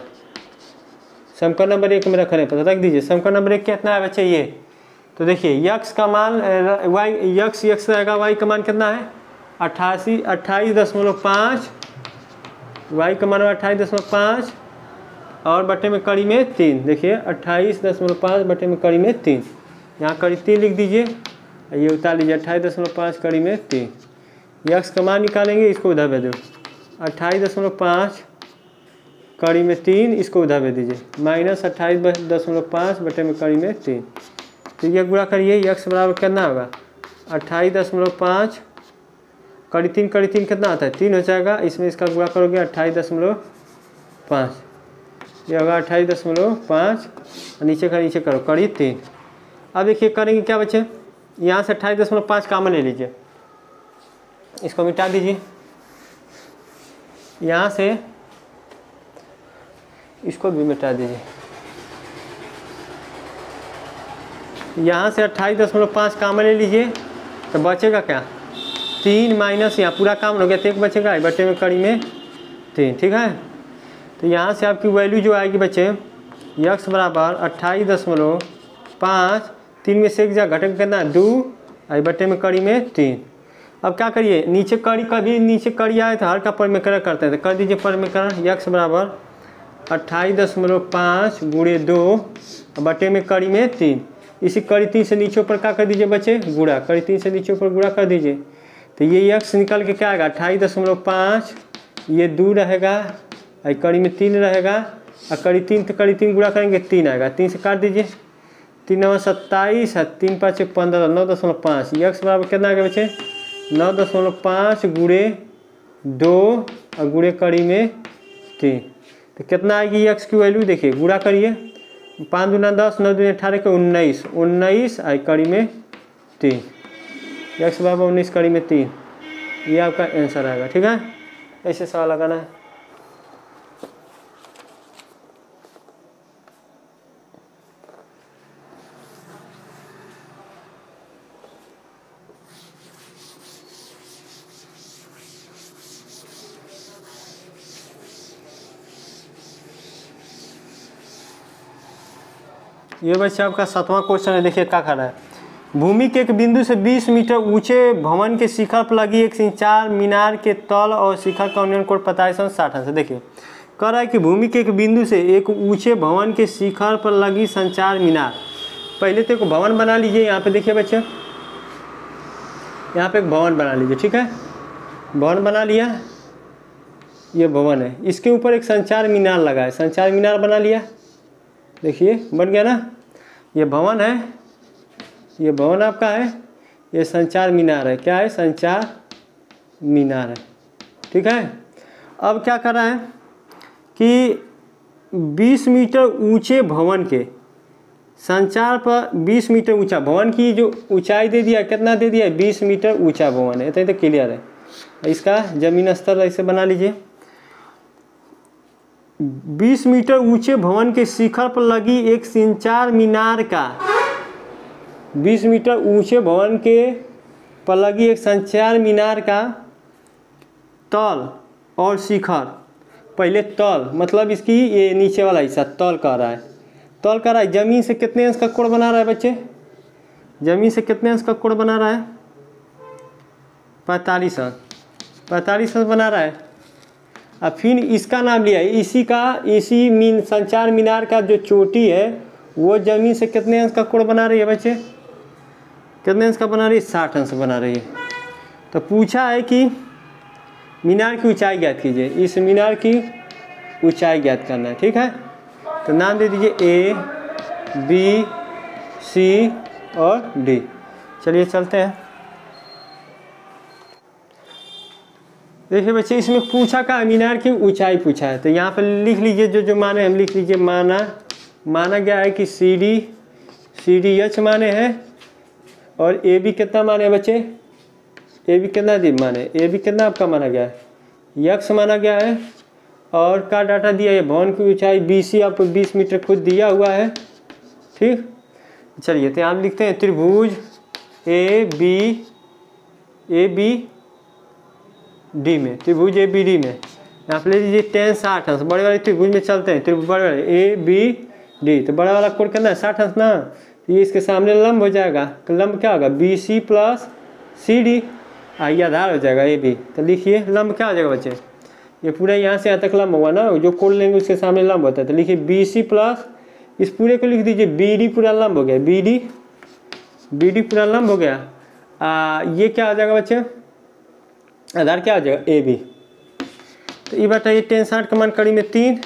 समीकरण नंबर एक में रखने पर रख दीजिए। समीकरण नंबर एक कितना है बच्चे ये, तो देखिए x का मान x रहेगा, y का मान कितना है 28.5, y का मान 28.5 और बटे में कड़ी में 3। देखिए 28.5 बटे में कड़ी में 3, यहाँ कड़ी 3 लिख दीजिए, ये उतार लीजिए 28.5 कड़ी में 3। x का मान निकालेंगे, इसको उधर भेज दो 28.5 कड़ी में 3, इसको उधर भेज दीजिए -28.5 बटे में कड़ी में 3। तो ये गुणा करिए, x बराबर कितना होगा 28.5 कड़ी 3 कितना आता है 3 हो जाएगा, इसमें इसका गुणा करोगे 28.5, ये होगा 28.5 और नीचे करो कड़ी 3। अब देखिए करेंगे क्या बच्चे, यहाँ से 28.5 कॉमन ले लीजिए, इसको मिटा दीजिए, यहाँ से इसको भी मिटा दीजिए, यहाँ से 28.5 कॉमन ले लीजिए तो बचेगा क्या 3 माइनस यहाँ पूरा कॉमन हो गया तो 1 बचेगा, बटे में कड़ी में 3। ठीक है, तो यहाँ से आपकी वैल्यू जो आएगी बच्चे x बराबर 28.5, 3 में से 1 जा घटे कितना 2 और बटे में कड़ी में 3। अब क्या करिए, नीचे कड़ी कभी नीचे कड़ी आए तो हर का परिमेकरण करते हैं, तो कर दीजिए परिमेकरण। x बराबर 28.5 गुणे 2 बटे में कड़ी में 3, इसी कड़ी 3 से नीचे ऊपर क्या कर दीजिए बच्चे गुणा, कड़ी 3 से नीचे ऊपर गुणा कर दीजिए, तो ये x निकल के क्या आएगा 28.5, ये 2 रहेगा और कड़ी में 3 रहेगा, और कड़ी 3 तो कड़ी 3 गुणा करेंगे 3 आएगा, 3 से काट दीजिए, 3 9 27 और 3 5 15, 9.5। x बराबर कितना आ गया बच्चे 9.5 गुणे 2 और गुणे कड़ी में 3, तो कितना आएगी x की वैल्यू, देखिए गुणा करिए 5 दूना 10, 9 दूना 18 के 19 और कड़ी में 3, x बराबर 19 कड़ी में 3, ये आपका आंसर आएगा। ठीक है, ऐसे सवाल लगाना है। ये बच्चा आपका 7वां क्वेश्चन है। देखिए क्या कर रहा है, भूमि के एक बिंदु से 20 मीटर ऊंचे भवन के शिखर पर लगी एक संचार मीनार के तल और शिखर का उन्नयन कोण 45 अंश। देखिए कह रहा है कि भूमि के एक बिंदु से एक ऊंचे भवन के शिखर पर लगी संचार मीनार। पहले तो एक भवन बना लीजिए, यहाँ पे देखिए बच्चे, यहाँ पे एक भवन बना लीजिए। ठीक है, भवन बना लिया, ये भवन है, इसके ऊपर एक संचार मीनार लगा है, संचार मीनार बना लिया, देखिए बन गया ना, ये भवन है, ये भवन आपका है, ये संचार मीनार है, क्या है संचार मीनार है। ठीक है, अब क्या कर रहा है कि 20 मीटर ऊंचे भवन के संचार पर 20 मीटर ऊंचा भवन की जो ऊंचाई दे दिया, कितना दे दिया 20 मीटर ऊंचा भवन है, तो क्लियर है। इसका जमीन स्तर ऐसे बना लीजिए, 20 मीटर ऊंचे भवन के शिखर पर लगी एक संचार मीनार का, 20 मीटर ऊंचे भवन के पर लगी एक संचार मीनार का तल और शिखर, पहले तल मतलब इसकी ये नीचे वाला हिस्सा तल कर रहा है, तल कर रहा है, जमीन से कितने अंश का कोण बना रहा है बच्चे, जमीन से कितने अंश का कोण बना रहा है 45 अंश बना रहा है। अब फिर इसका नाम लिया है, इसी संचार मीनार का जो चोटी है वो जमीन से कितने अंश का कोण बना रही है बच्चे, कितने अंश का बना रही है 60 अंश बना रही है। तो पूछा है कि मीनार की ऊंचाई ज्ञात कीजिए, इस मीनार की ऊंचाई ज्ञात करना है। ठीक है, तो नाम दे दीजिए A B सी और डी। चलिए चलते हैं। देखिए बच्चे, इसमें पूछा का मीनार की ऊंचाई पूछा है, तो यहाँ पर लिख लीजिए जो जो माने हम लिख लीजिए। माना गया है कि सी डी एच माने हैं और ए बी कितना माने बच्चे, ए बी कितना माने, ए बी कितना आपका माना गया है, यक्स माना गया है। और का डाटा दिया है, भवन की ऊंचाई बी सी आपको 20 मीटर खुद दिया हुआ है। ठीक, चलिए तो यहाँ लिखते हैं त्रिभुज ए बी डी में, त्रिभुज ए बी डी में यहाँ पे ले लीजिए tan 60 अंश। बड़े वाले त्रिभुज में चलते हैं, त्रिभुज बड़े वाले ए बी डी, तो बड़ा वाला कोण कितना है 60 अंश ना, तो ये इसके सामने लंब हो जाएगा। तो लंब क्या होगा, B C plus C D, ये आधार हो जाएगा ए बी। तो लिखिए लंब क्या हो जाएगा बच्चे, ये पूरा यहाँ से यहाँ तक लंब होगा ना, जो कोण लेंगे उसके सामने लंब होता है। तो लिखिए बी सी प्लस, इस पूरे को लिख दीजिए बी डी पूरा लंब हो गया, बी डी पूरा लंब हो गया। ये क्या हो जाएगा बच्चे, आधार क्या हो जाएगा ए बी। तो ये बताइए tan 60 का मान कड़ी में 3,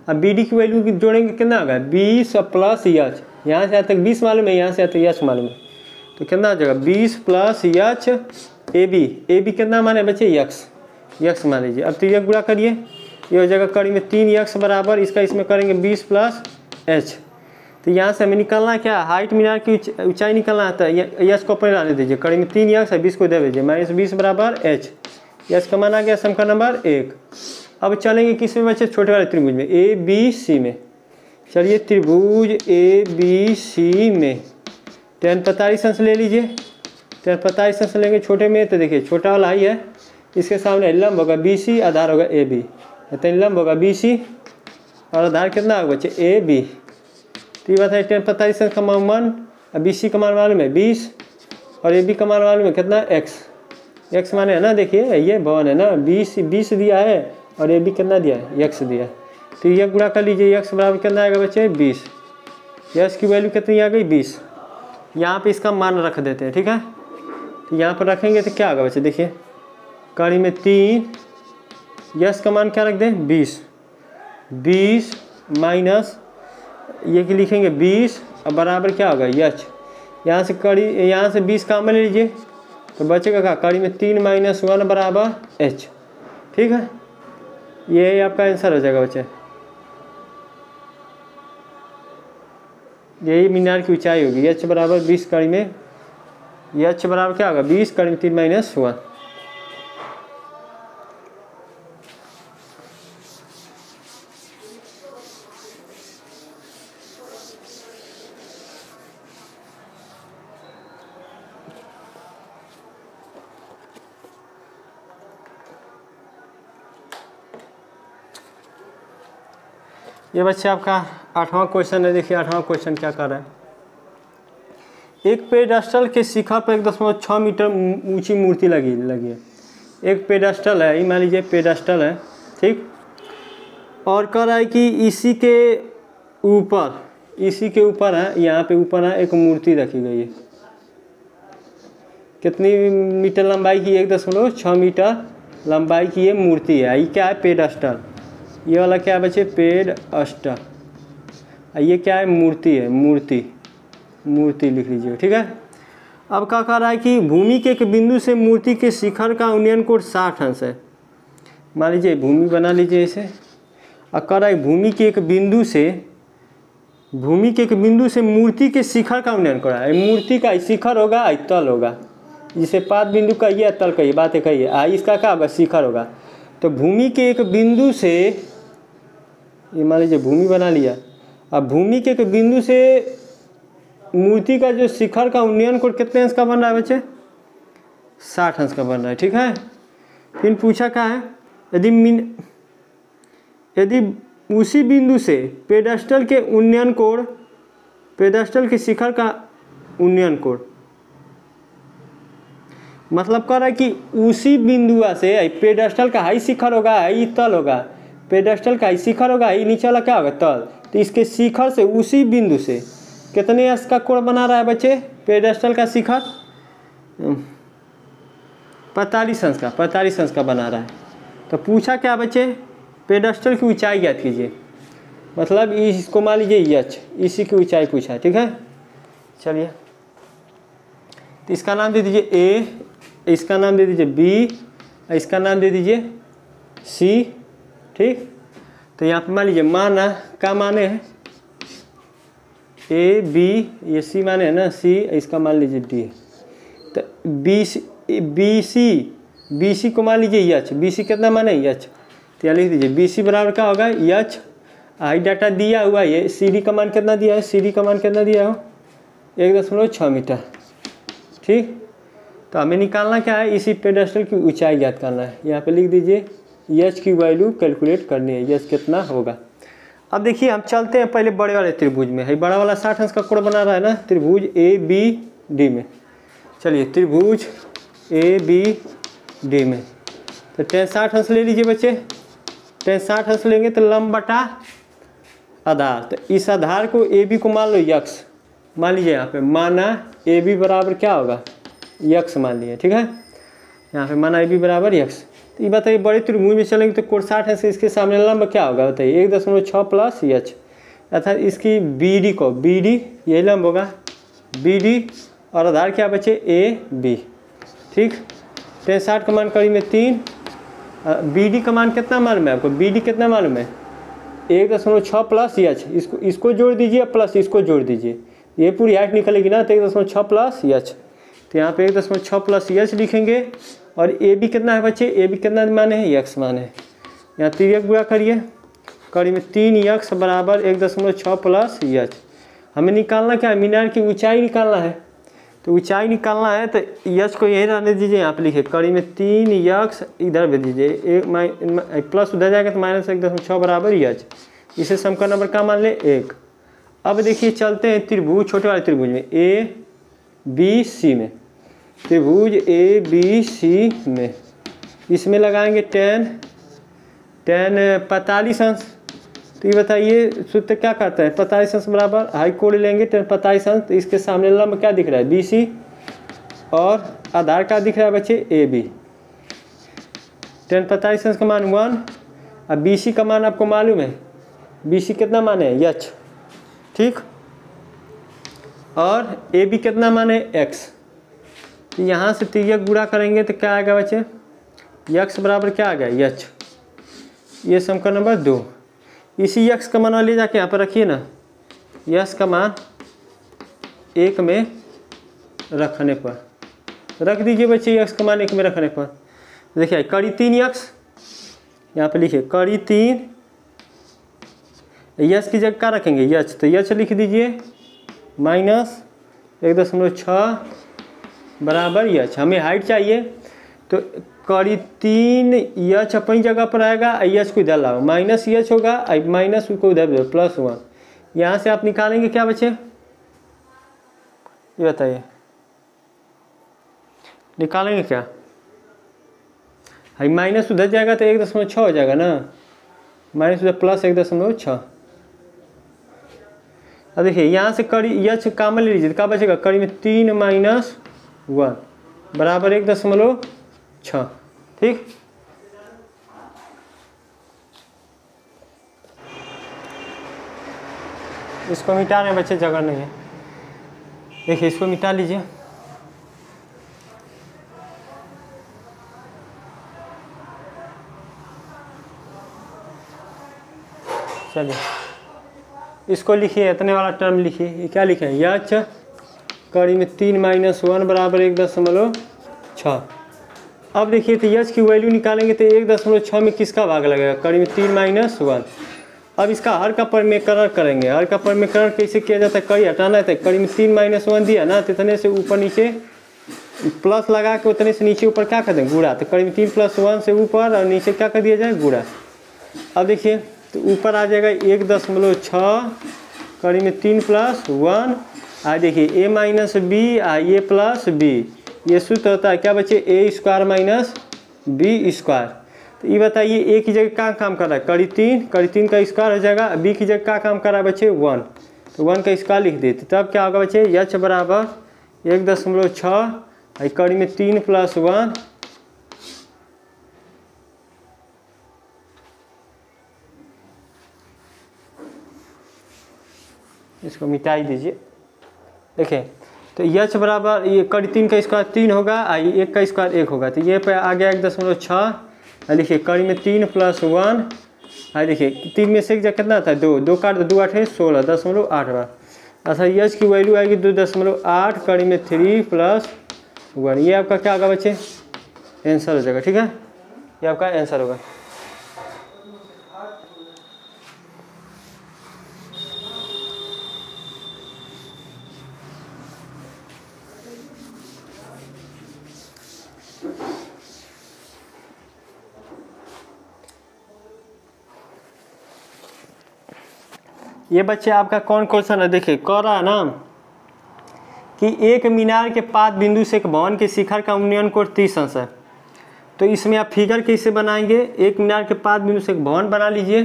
अब बी डी की वैल्यू जोड़ेंगे कितना होगा 20 प्लस एच, यहाँ से यहाँ तक 20 मालूम है, यहाँ से यहाँ तक एच मालूम है, तो कितना हो जाएगा 20 प्लस एच ए बी कितना माने बच्चे यक्स मान लीजिए। अब तो यह गुणा करिए, ये हो जाएगा कड़ी में 3 यक्स बराबर इसका इसमें करेंगे 20 प्लस एच। तो यहाँ से हमें निकलना क्या, हाइट मीनार की ऊंचाई निकलना आता है। यच को अपने डाल दीजिए, कड़ी में 3 यक्स है 20 को दे दीजिए, -20 बराबर एच। यच का मान आ गया सम का नंबर 1। अब चलेंगे किस में बच्चे, छोटे वाले त्रिभुज में ए बी सी में। चलिए त्रिभुज ए बी सी में tan 45 अंश ले लीजिए, tan 45 अंश लेंगे छोटे में, तो देखिए छोटा वाला ही है, इसके सामने लंब होगा बी सी, आधार होगा ए बी, तो लंब होगा बी सी और आधार कितना होगा बच्चे ए बी। तो ये बात है tan 45 अंश का मान 1, अब बी सी का मान मालूम है 20 और ए बी का मान मालूम है कितना एक्स माने है ना, देखिए ये भवन है ना, 20 दिया है और ए बी कितना दिया है यक्स दिया है। तो ये गुणा कर लीजिए, यक्स बराबर कितना आएगा बच्चे 20, यक्स की वैल्यू कितनी आ गई 20। यहाँ पे इसका मान रख देते हैं, ठीक है। तो यहाँ पर रखेंगे तो क्या होगा बच्चे, देखिए कड़ी में 3, यक्स का मान क्या रख दें 20 माइनस ये कि लिखेंगे 20 और बराबर क्या होगा यच, यहाँ से कड़ी यहाँ से 20 काम में ले लीजिए तो बचेगा क्या, कड़ी में 3 - 1 बराबर एच। ठीक है, ये आपका आंसर हो जाएगा बच्चे, यही मीनार की ऊंचाई होगी। एच बराबर 20 कड़ी में, एच बराबर क्या होगा 20 कड़ी में 3 - 1। ये बच्चे आपका 8वां क्वेश्चन है। देखिए 8वां क्वेश्चन क्या कर रहा है, एक पेडेस्टल के शिखर पर 1.6 मीटर ऊंची मूर्ति लगी है। एक पेडेस्टल है, ये मान लीजिए पेडेस्टल है, ठीक, और कह रहा है कि इसी के ऊपर है, यहाँ पे ऊपर है एक मूर्ति रखी गई है। कितनी मीटर लंबाई की, 1.6 मीटर लंबाई की ये मूर्ति है। ये क्या है पेडेस्टल, ये वाला क्या है बच्चे पेडेस्टल, ये क्या है मूर्ति है, मूर्ति लिख लीजिए, ठीक है। अब क्या कह रहा है कि भूमि के एक बिंदु से मूर्ति के शिखर का उन्नयन कोण 60 अंश है। मान लीजिए भूमि बना लीजिए इसे, और कह रहा है भूमि के एक बिंदु से मूर्ति के शिखर का उन्नयन कोण है। मूर्ति का शिखर होगा, तल होगा, जिसे पाद बिंदु कहिए तल कहिए, बातें कहिए, इसका क्या होगा शिखर होगा। तो भूमि के एक बिंदु से, ये मान लीजिए भूमि बना लिया, अब भूमि के एक बिंदु से मूर्ति का जो शिखर का उन्नयन कोण कितने अंश का बन रहा है बच्चे 60 अंश का बन रहा है, ठीक है। फिर पूछा क्या है, यदि उसी बिंदु से पेडेस्टल के उन्नयन कोण, पेडेस्टल के शिखर का उन्नयन कोण, मतलब कह रहा है कि उसी बिंदु से पेडेस्टल का हाई शिखर होगा, हाई तल होगा, पेडेस्टल का हाई शिखर होगा, हाई नीचे वाला क्या होगा तल। तो इसके शिखर से उसी बिंदु से कितने अंश का कोण बना रहा है बच्चे पेडेस्टल का शिखर 45 अंश का बना रहा है। तो पूछा क्या बच्चे पेडेस्टल की ऊंचाई ज्ञात कीजिए, मतलब इसको मान लीजिए एच, इसी की ऊंचाई पूछा है, ठीक है। चलिए, तो इसका नाम दे दीजिए ए, इसका नाम दे दीजिए बी, इसका नाम दे दीजिए सी। ठीक, तो यहाँ पे मान लीजिए माना क्या माने हैं, ए बी, ये सी माने है ना, सी, इसका मान लीजिए डी। तो बी सी को मान लीजिए एच, बी सी कितना माने एच, तो यहाँ लिख दीजिए बी सी बराबर क्या होगा एच। आई डाटा दिया हुआ ये, सी डी का मान कितना दिया है, सी डी का मान कितना दिया हो 1.6 मीटर। ठीक, तो हमें निकालना क्या है, इसी पेडेस्टल की ऊंचाई ज्ञात करना है। यहाँ पे लिख दीजिए एच की वैल्यू कैलकुलेट करनी है, एच कितना होगा। अब देखिए हम चलते हैं पहले बड़े वाले त्रिभुज में, है बड़ा वाला 60 अंश का कोण बना रहा है ना, त्रिभुज ए बी डी में। चलिए त्रिभुज ए बी डी में, तो tan 60 अंश ले लीजिए बच्चे। tan 60 अंश लेंगे तो लंब बटा आधार, तो इस आधार को ए बी को मान लो यक्स, मान लीजिए यहाँ पे माना ए बी बराबर क्या होगा यक्स मान लिए। ठीक है, यहाँ पे माना ए बी बराबर यक्स। तो ये बताइए बड़े त्रिभुज में चलेंगे तो कोण 60 अंश इसके सामने लंब क्या होगा बताइए 1.6 प्लस एच, अर्थात इसकी बी डी को, बी डी यही लंब होगा बी डी, और आधार क्या बचे ए बी। ठीक, tan 60 का मान कड़ी में 3, बी डी का मान कितना मालूम है आपको, बी डी कितना मालूम है 1.6 प्लस एच, इसको जोड़ दीजिए प्लस इसको जोड़ दीजिए, ये पूरी हाइट निकलेगी ना, तो 1.6 प्लस एच। तो यहाँ पे 1.6 प्लस एच लिखेंगे, और ए बी कितना है बच्चे, ए बी कितना माने हैं यक्स माने हैं। यहाँ तिर्यक गुणा करिए, कड़ी में 3 यक्स बराबर 1.6 प्लस एच। हमें निकालना क्या है, मीनार की ऊंचाई निकालना है, तो ऊंचाई निकालना है तो एच को यहीं रहने दीजिए, यहाँ पे लिखिए कड़ी में 3 यक्स इधर भेज दीजिए, एक प्लस उधर जाएगा तो माइनस 1.6 बराबर एच। इसे सम का नंबर क्या मान ले 1। अब देखिए चलते हैं त्रिभुज, छोटे वाले त्रिभुज में ए बी सी में, त्रिभुज ए बी सी में, इसमें लगाएंगे tan 45 अंश। तो ये बताइए सूत्र क्या करता है, 45 अंश बराबर हाई कोण लेंगे tan 45 अंश, तो इसके सामने लंब क्या दिख रहा है बी सी, और आधार क्या दिख रहा है बच्चे ए बी। tan 45 अंश का मान 1, अब बी सी का मान आपको मालूम है, बी सी कितना मान है एच। ठीक, और ए बी कितना मान है एक्स। तो यहाँ से तिर्यक गुणा करेंगे तो क्या आएगा बच्चे, यक्स बराबर क्या आ गया एच, ये सम का नंबर 2। इसी यक्स का मान ले जाके यहाँ पर रखिए ना, यक्स का मान 1 में रखने पर, रख दीजिए बच्चे यक्स का मान 1 में रखने पर। देखिए कड़ी 3 यक्स, यहाँ पे लिखिए कड़ी 3, यक्स की जगह क्या रखेंगे यच, तो यच लिख दीजिए माइनस 1.6 बराबर एच। हमें हाइट चाहिए तो कड़ी 3 एच अपनी जगह पर आएगा, एच को इधर लाओ, माइनस एच होगा, माइनस को इधर प्लस 1। यहाँ से आप निकालेंगे क्या बच्चे, ये बताइए निकालेंगे क्या, माइनस उधर जाएगा तो 1.6 हो जाएगा ना, माइनस उधर प्लस 1.6। अब देखिए यहाँ से कड़ी एच कामन ले लीजिए, क्या बचेगा कड़ी में 3 माइनस 1 बराबर 1.6। ठीक, इसको मिटा रहे बच्चे, जगह नहीं है। देखिए इसको मिटा लीजिए, चलिए इसको लिखिए, इतने वाला टर्म लिखिए, ये क्या लिखे हैं एच कड़ी में 3 माइनस 1 बराबर 1.6। अब देखिए तो एच की वैल्यू निकालेंगे तो 1.6 में किसका भाग लगेगा, कड़ी में 3 माइनस 1। अब इसका हर का परिमेकरण करेंगे, हर का परिमेकरण कैसे किया जाता है, कड़ी हटाना है, कड़ी में 3 माइनस 1 दिया ना, तो इतने से ऊपर नीचे प्लस लगा के उतने से नीचे ऊपर क्या कर दें गुणा, तो कड़ी में 3 + 1 से ऊपर और नीचे क्या कर दिया जाए गुणा। अब देखिए तो ऊपर आ जाएगा 1.6 कड़ी में 3 + 1, आ देखिए a minus B a plus B, ये सूत्र होता है क्या बच्चे a square minus B square. तो ये बताइए a की जगह क्या काम कर रहा है कड़ी 3 का स्क्वायर हो जाएगा, b की जगह क्या काम कर रहा है बच्चे 1, तो 1 का स्क्वायर लिख देते, तब क्या होगा बच्चे h बराबर 1.6 कड़ी में 3 + 1 इसको मिटा ही दीजिए। देखिए तो यच बराबर ये कड़ी 3 का स्क्वायर 3 होगा, आई 1 का स्क्वायर 1 होगा, तो ये पे आ गया 1.6। देखिए कड़ी में 3 + 1, आई देखिए 3 में से कितना था 2, 2 काट 2 8 है 16, 0.8 बार। अच्छा यच की वैल्यू आएगी 2.8, कड़ी में 3 + 1, ये आपका क्या होगा बच्चे, आंसर हो जाएगा। ठीक है, ये आपका आंसर होगा। ये बच्चे आपका कौन क्वेश्चन है, देखिए कह रहा है ना कि एक मीनार के पाद बिंदु से एक भवन के शिखर का उन्नयन कोण 30 अंश है। तो इसमें आप फिगर कैसे बनाएंगे, एक मीनार के पाद बिंदु से एक भवन बना लीजिए,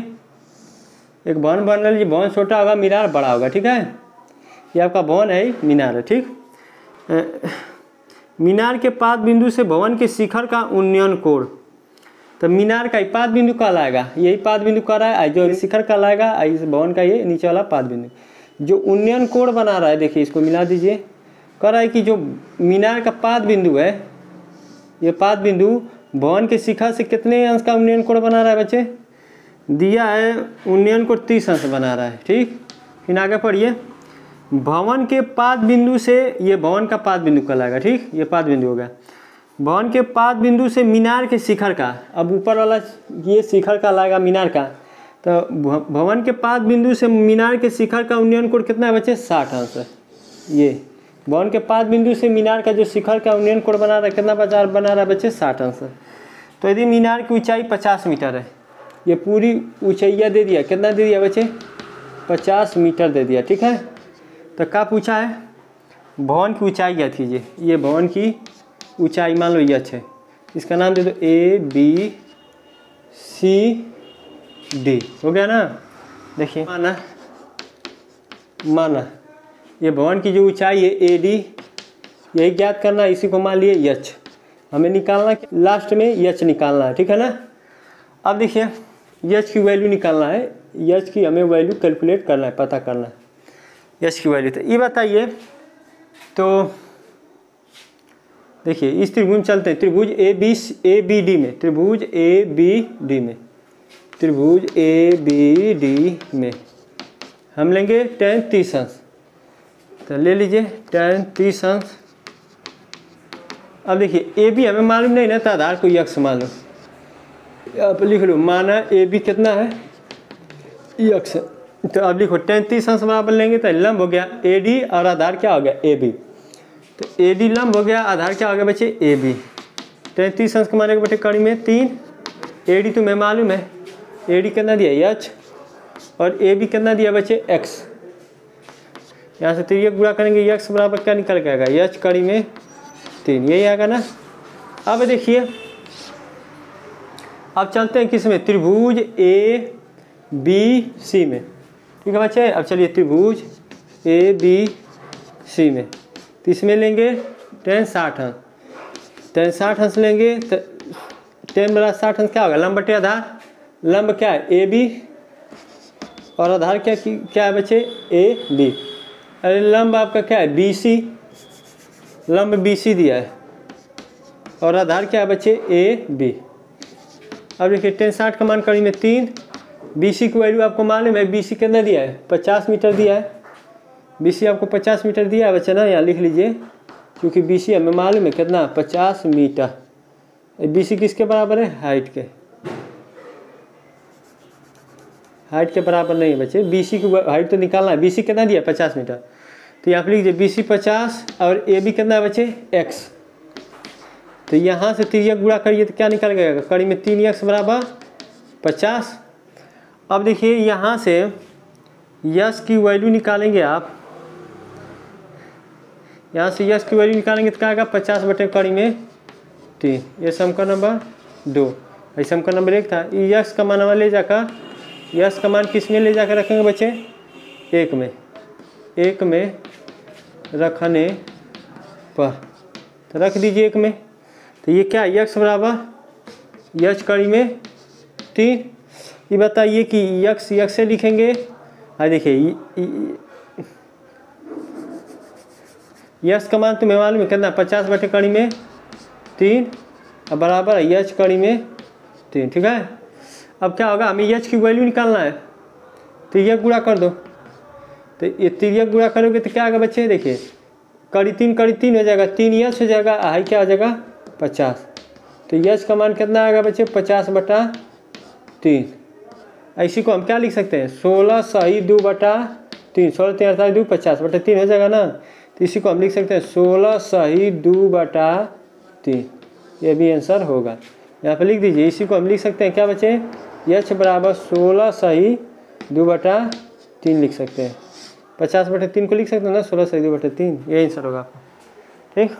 एक भवन बना लीजिए, भवन छोटा होगा मीनार बड़ा होगा। ठीक है, ये आपका भवन है, मीनार है। ठीक, मीनार के पाद बिंदु से भवन के शिखर का उन्नयन कोण, तो मीनार का पाद बिंदु कहलाएगा, यही पाद बिंदु कह रहा है, जो शिखर कहलाएगा, इस भवन का ये नीचे वाला पाद बिंदु। जो उन्नयन कोण बना रहा है, देखिए इसको मिला दीजिए, कह रहा है कि जो मीनार का पाद बिंदु है, ये पाद बिंदु भवन के शिखर से कितने अंश का उन्नयन कोण बना रहा है बच्चे, दिया है उन्नयन कोण 30 अंश बना रहा है। ठीक, फिर आगे पढ़िए, भवन के पाद बिंदु से, ये भवन का पाद बिंदु कहलाएगा। ठीक, ये पाद बिंदु हो गया, भवन के पाद बिंदु से मीनार के शिखर का, अब ऊपर वाला ये शिखर का लाएगा मीनार का, तो भवन के पाद बिंदु से मीनार के शिखर का उन्नयन कोण कितना है बच्चे, 60 अंश है। ये भवन के पाद बिंदु से मीनार का जो शिखर का उन्नयन कोण बना रहा है, कितना बना रहा है बच्चे, 60 अंश है। तो यदि मीनार की ऊंचाई 50 मीटर है, ये पूरी ऊंचाइया दे दिया, कितना दे दिया बच्चे, 50 मीटर दे दिया। ठीक है, तो क्या पूछा है, भवन की ऊंचाई क्या थी, ये भवन की ऊंचाई मान लो यच है, इसका नाम दे दो ABCD, हो गया ना। देखिए माना ये भवन की जो ऊंचाई है AD, यही ज्ञात करना, इसी को मान लिए यच, हमें निकालना लास्ट में यच निकालना है। ठीक है ना। अब देखिए यच की वैल्यू निकालना है, यच की हमें वैल्यू कैलकुलेट करना है, पता करना है यच की वैल्यू। तो ये बताइए, तो देखिए इस त्रिभुज चलते हैं, त्रिभुज ABD में, त्रिभुज ABD में, त्रिभुज ABD में हम लेंगे tan 30 अंश, तो ले लीजिए tan 30 अंश। अब देखिए AB हमें मालूम नहीं ना, तो आधार को यक्स मान लो, आप लिख लो, माना AB कितना है, यक्स। तो अब लिखो tan 30 अंश बराबर लेंगे, तो लंब हो गया AD और आधार क्या हो गया AB, तो AD लंब हो गया, आधार क्या हो गया बच्चे AB। 33 अंश माने के बटे कड़ी में 3, AD तुम्हें मालूम है, AD कितना दिया H, और AB कितना दिया बच्चे X। यहाँ से त्रिज्या गुणा करेंगे, X बराबर क्या निकल के आएगा, H कड़ी में 3, यही आएगा ना। अब देखिए, अब चलते हैं किस में, त्रिभुज ABC में। ठीक है बच्चे, अब चलिए त्रिभुज ABC में, तो इसमें लेंगे tan 60 अंश, tan 60 अंश लेंगे, तो tan बराबर 60 अंश क्या होगा, लंब बटे आधार, लंब क्या है AB, और आधार क्या है बच्चे AB। अरे लंब आपका क्या है BC, लंब BC दिया है, और आधार क्या है बच्चे AB। अब देखिए tan 60 का मान कड़ी में 3, BC की वैल्यू आपको मालूम है, BC कितना दिया है, 50 मीटर दिया है, BC आपको 50 मीटर दिया है बच्चे ना, यहाँ लिख लीजिए, क्योंकि BC हमें मालूम है कितना, 50 मीटर। BC किसके बराबर है, हाइट के, हाइट के बराबर नहीं है बच्चे, BC की हाइट तो निकालना है, BC कितना दिया 50 मीटर, तो यहाँ पर लिख दीजिए BC 50 और AB कितना है बच्चे X। तो यहाँ से त्रिज्या गुणा करिए तो क्या निकल गया, कड़ी में 3x बराबर 50। अब देखिए यहाँ से यश की वैल्यू निकालेंगे आप, यहाँ से यश की वैल्यू निकालेंगे तो क्या आएगा, 50 बटे कड़ी में 3, ये समीकरण नंबर 2। ये समीकरण नंबर 1 था। यश का मान ले जाकर, यश का मान किस में ले जाकर रखेंगे बच्चे, 1 में, 1 में रखने पर, तो रख दीजिए 1 में, तो ये क्या यक्स बराबर यच कड़ी में 3। ये बताइए कि यक्स से लिखेंगे, देखिए यश का मान तुम्हें मालूम है कितना 50/3 और बराबर है यच कड़ी में 3। ठीक है, अब क्या होगा, हमें यच की वैल्यू निकालना है, तिर्यक गुणा कर दो। तो ये तिर्यक गुणा करोगे तो क्या आएगा बच्चे, देखिए कड़ी 3 हो जाएगा, 3 यच हो जाएगा, आई क्या हो जाएगा 50। तो यच का मान कितना आएगा बच्चे 50/3। इसी को हम क्या लिख सकते हैं 16 सही 2/3, 16 3 48 2 50/3 हो जाएगा ना। तो इसी को हम लिख सकते हैं 16 सही 2/3, ये भी आंसर होगा। यहाँ पे लिख दीजिए, इसी को हम लिख सकते हैं क्या बच्चे, यच बराबर 16 सही 2/3 लिख सकते हैं। 50/3 को लिख सकते हैं ना, 16 सही 2/3, ये आंसर होगा आपका। ठीक।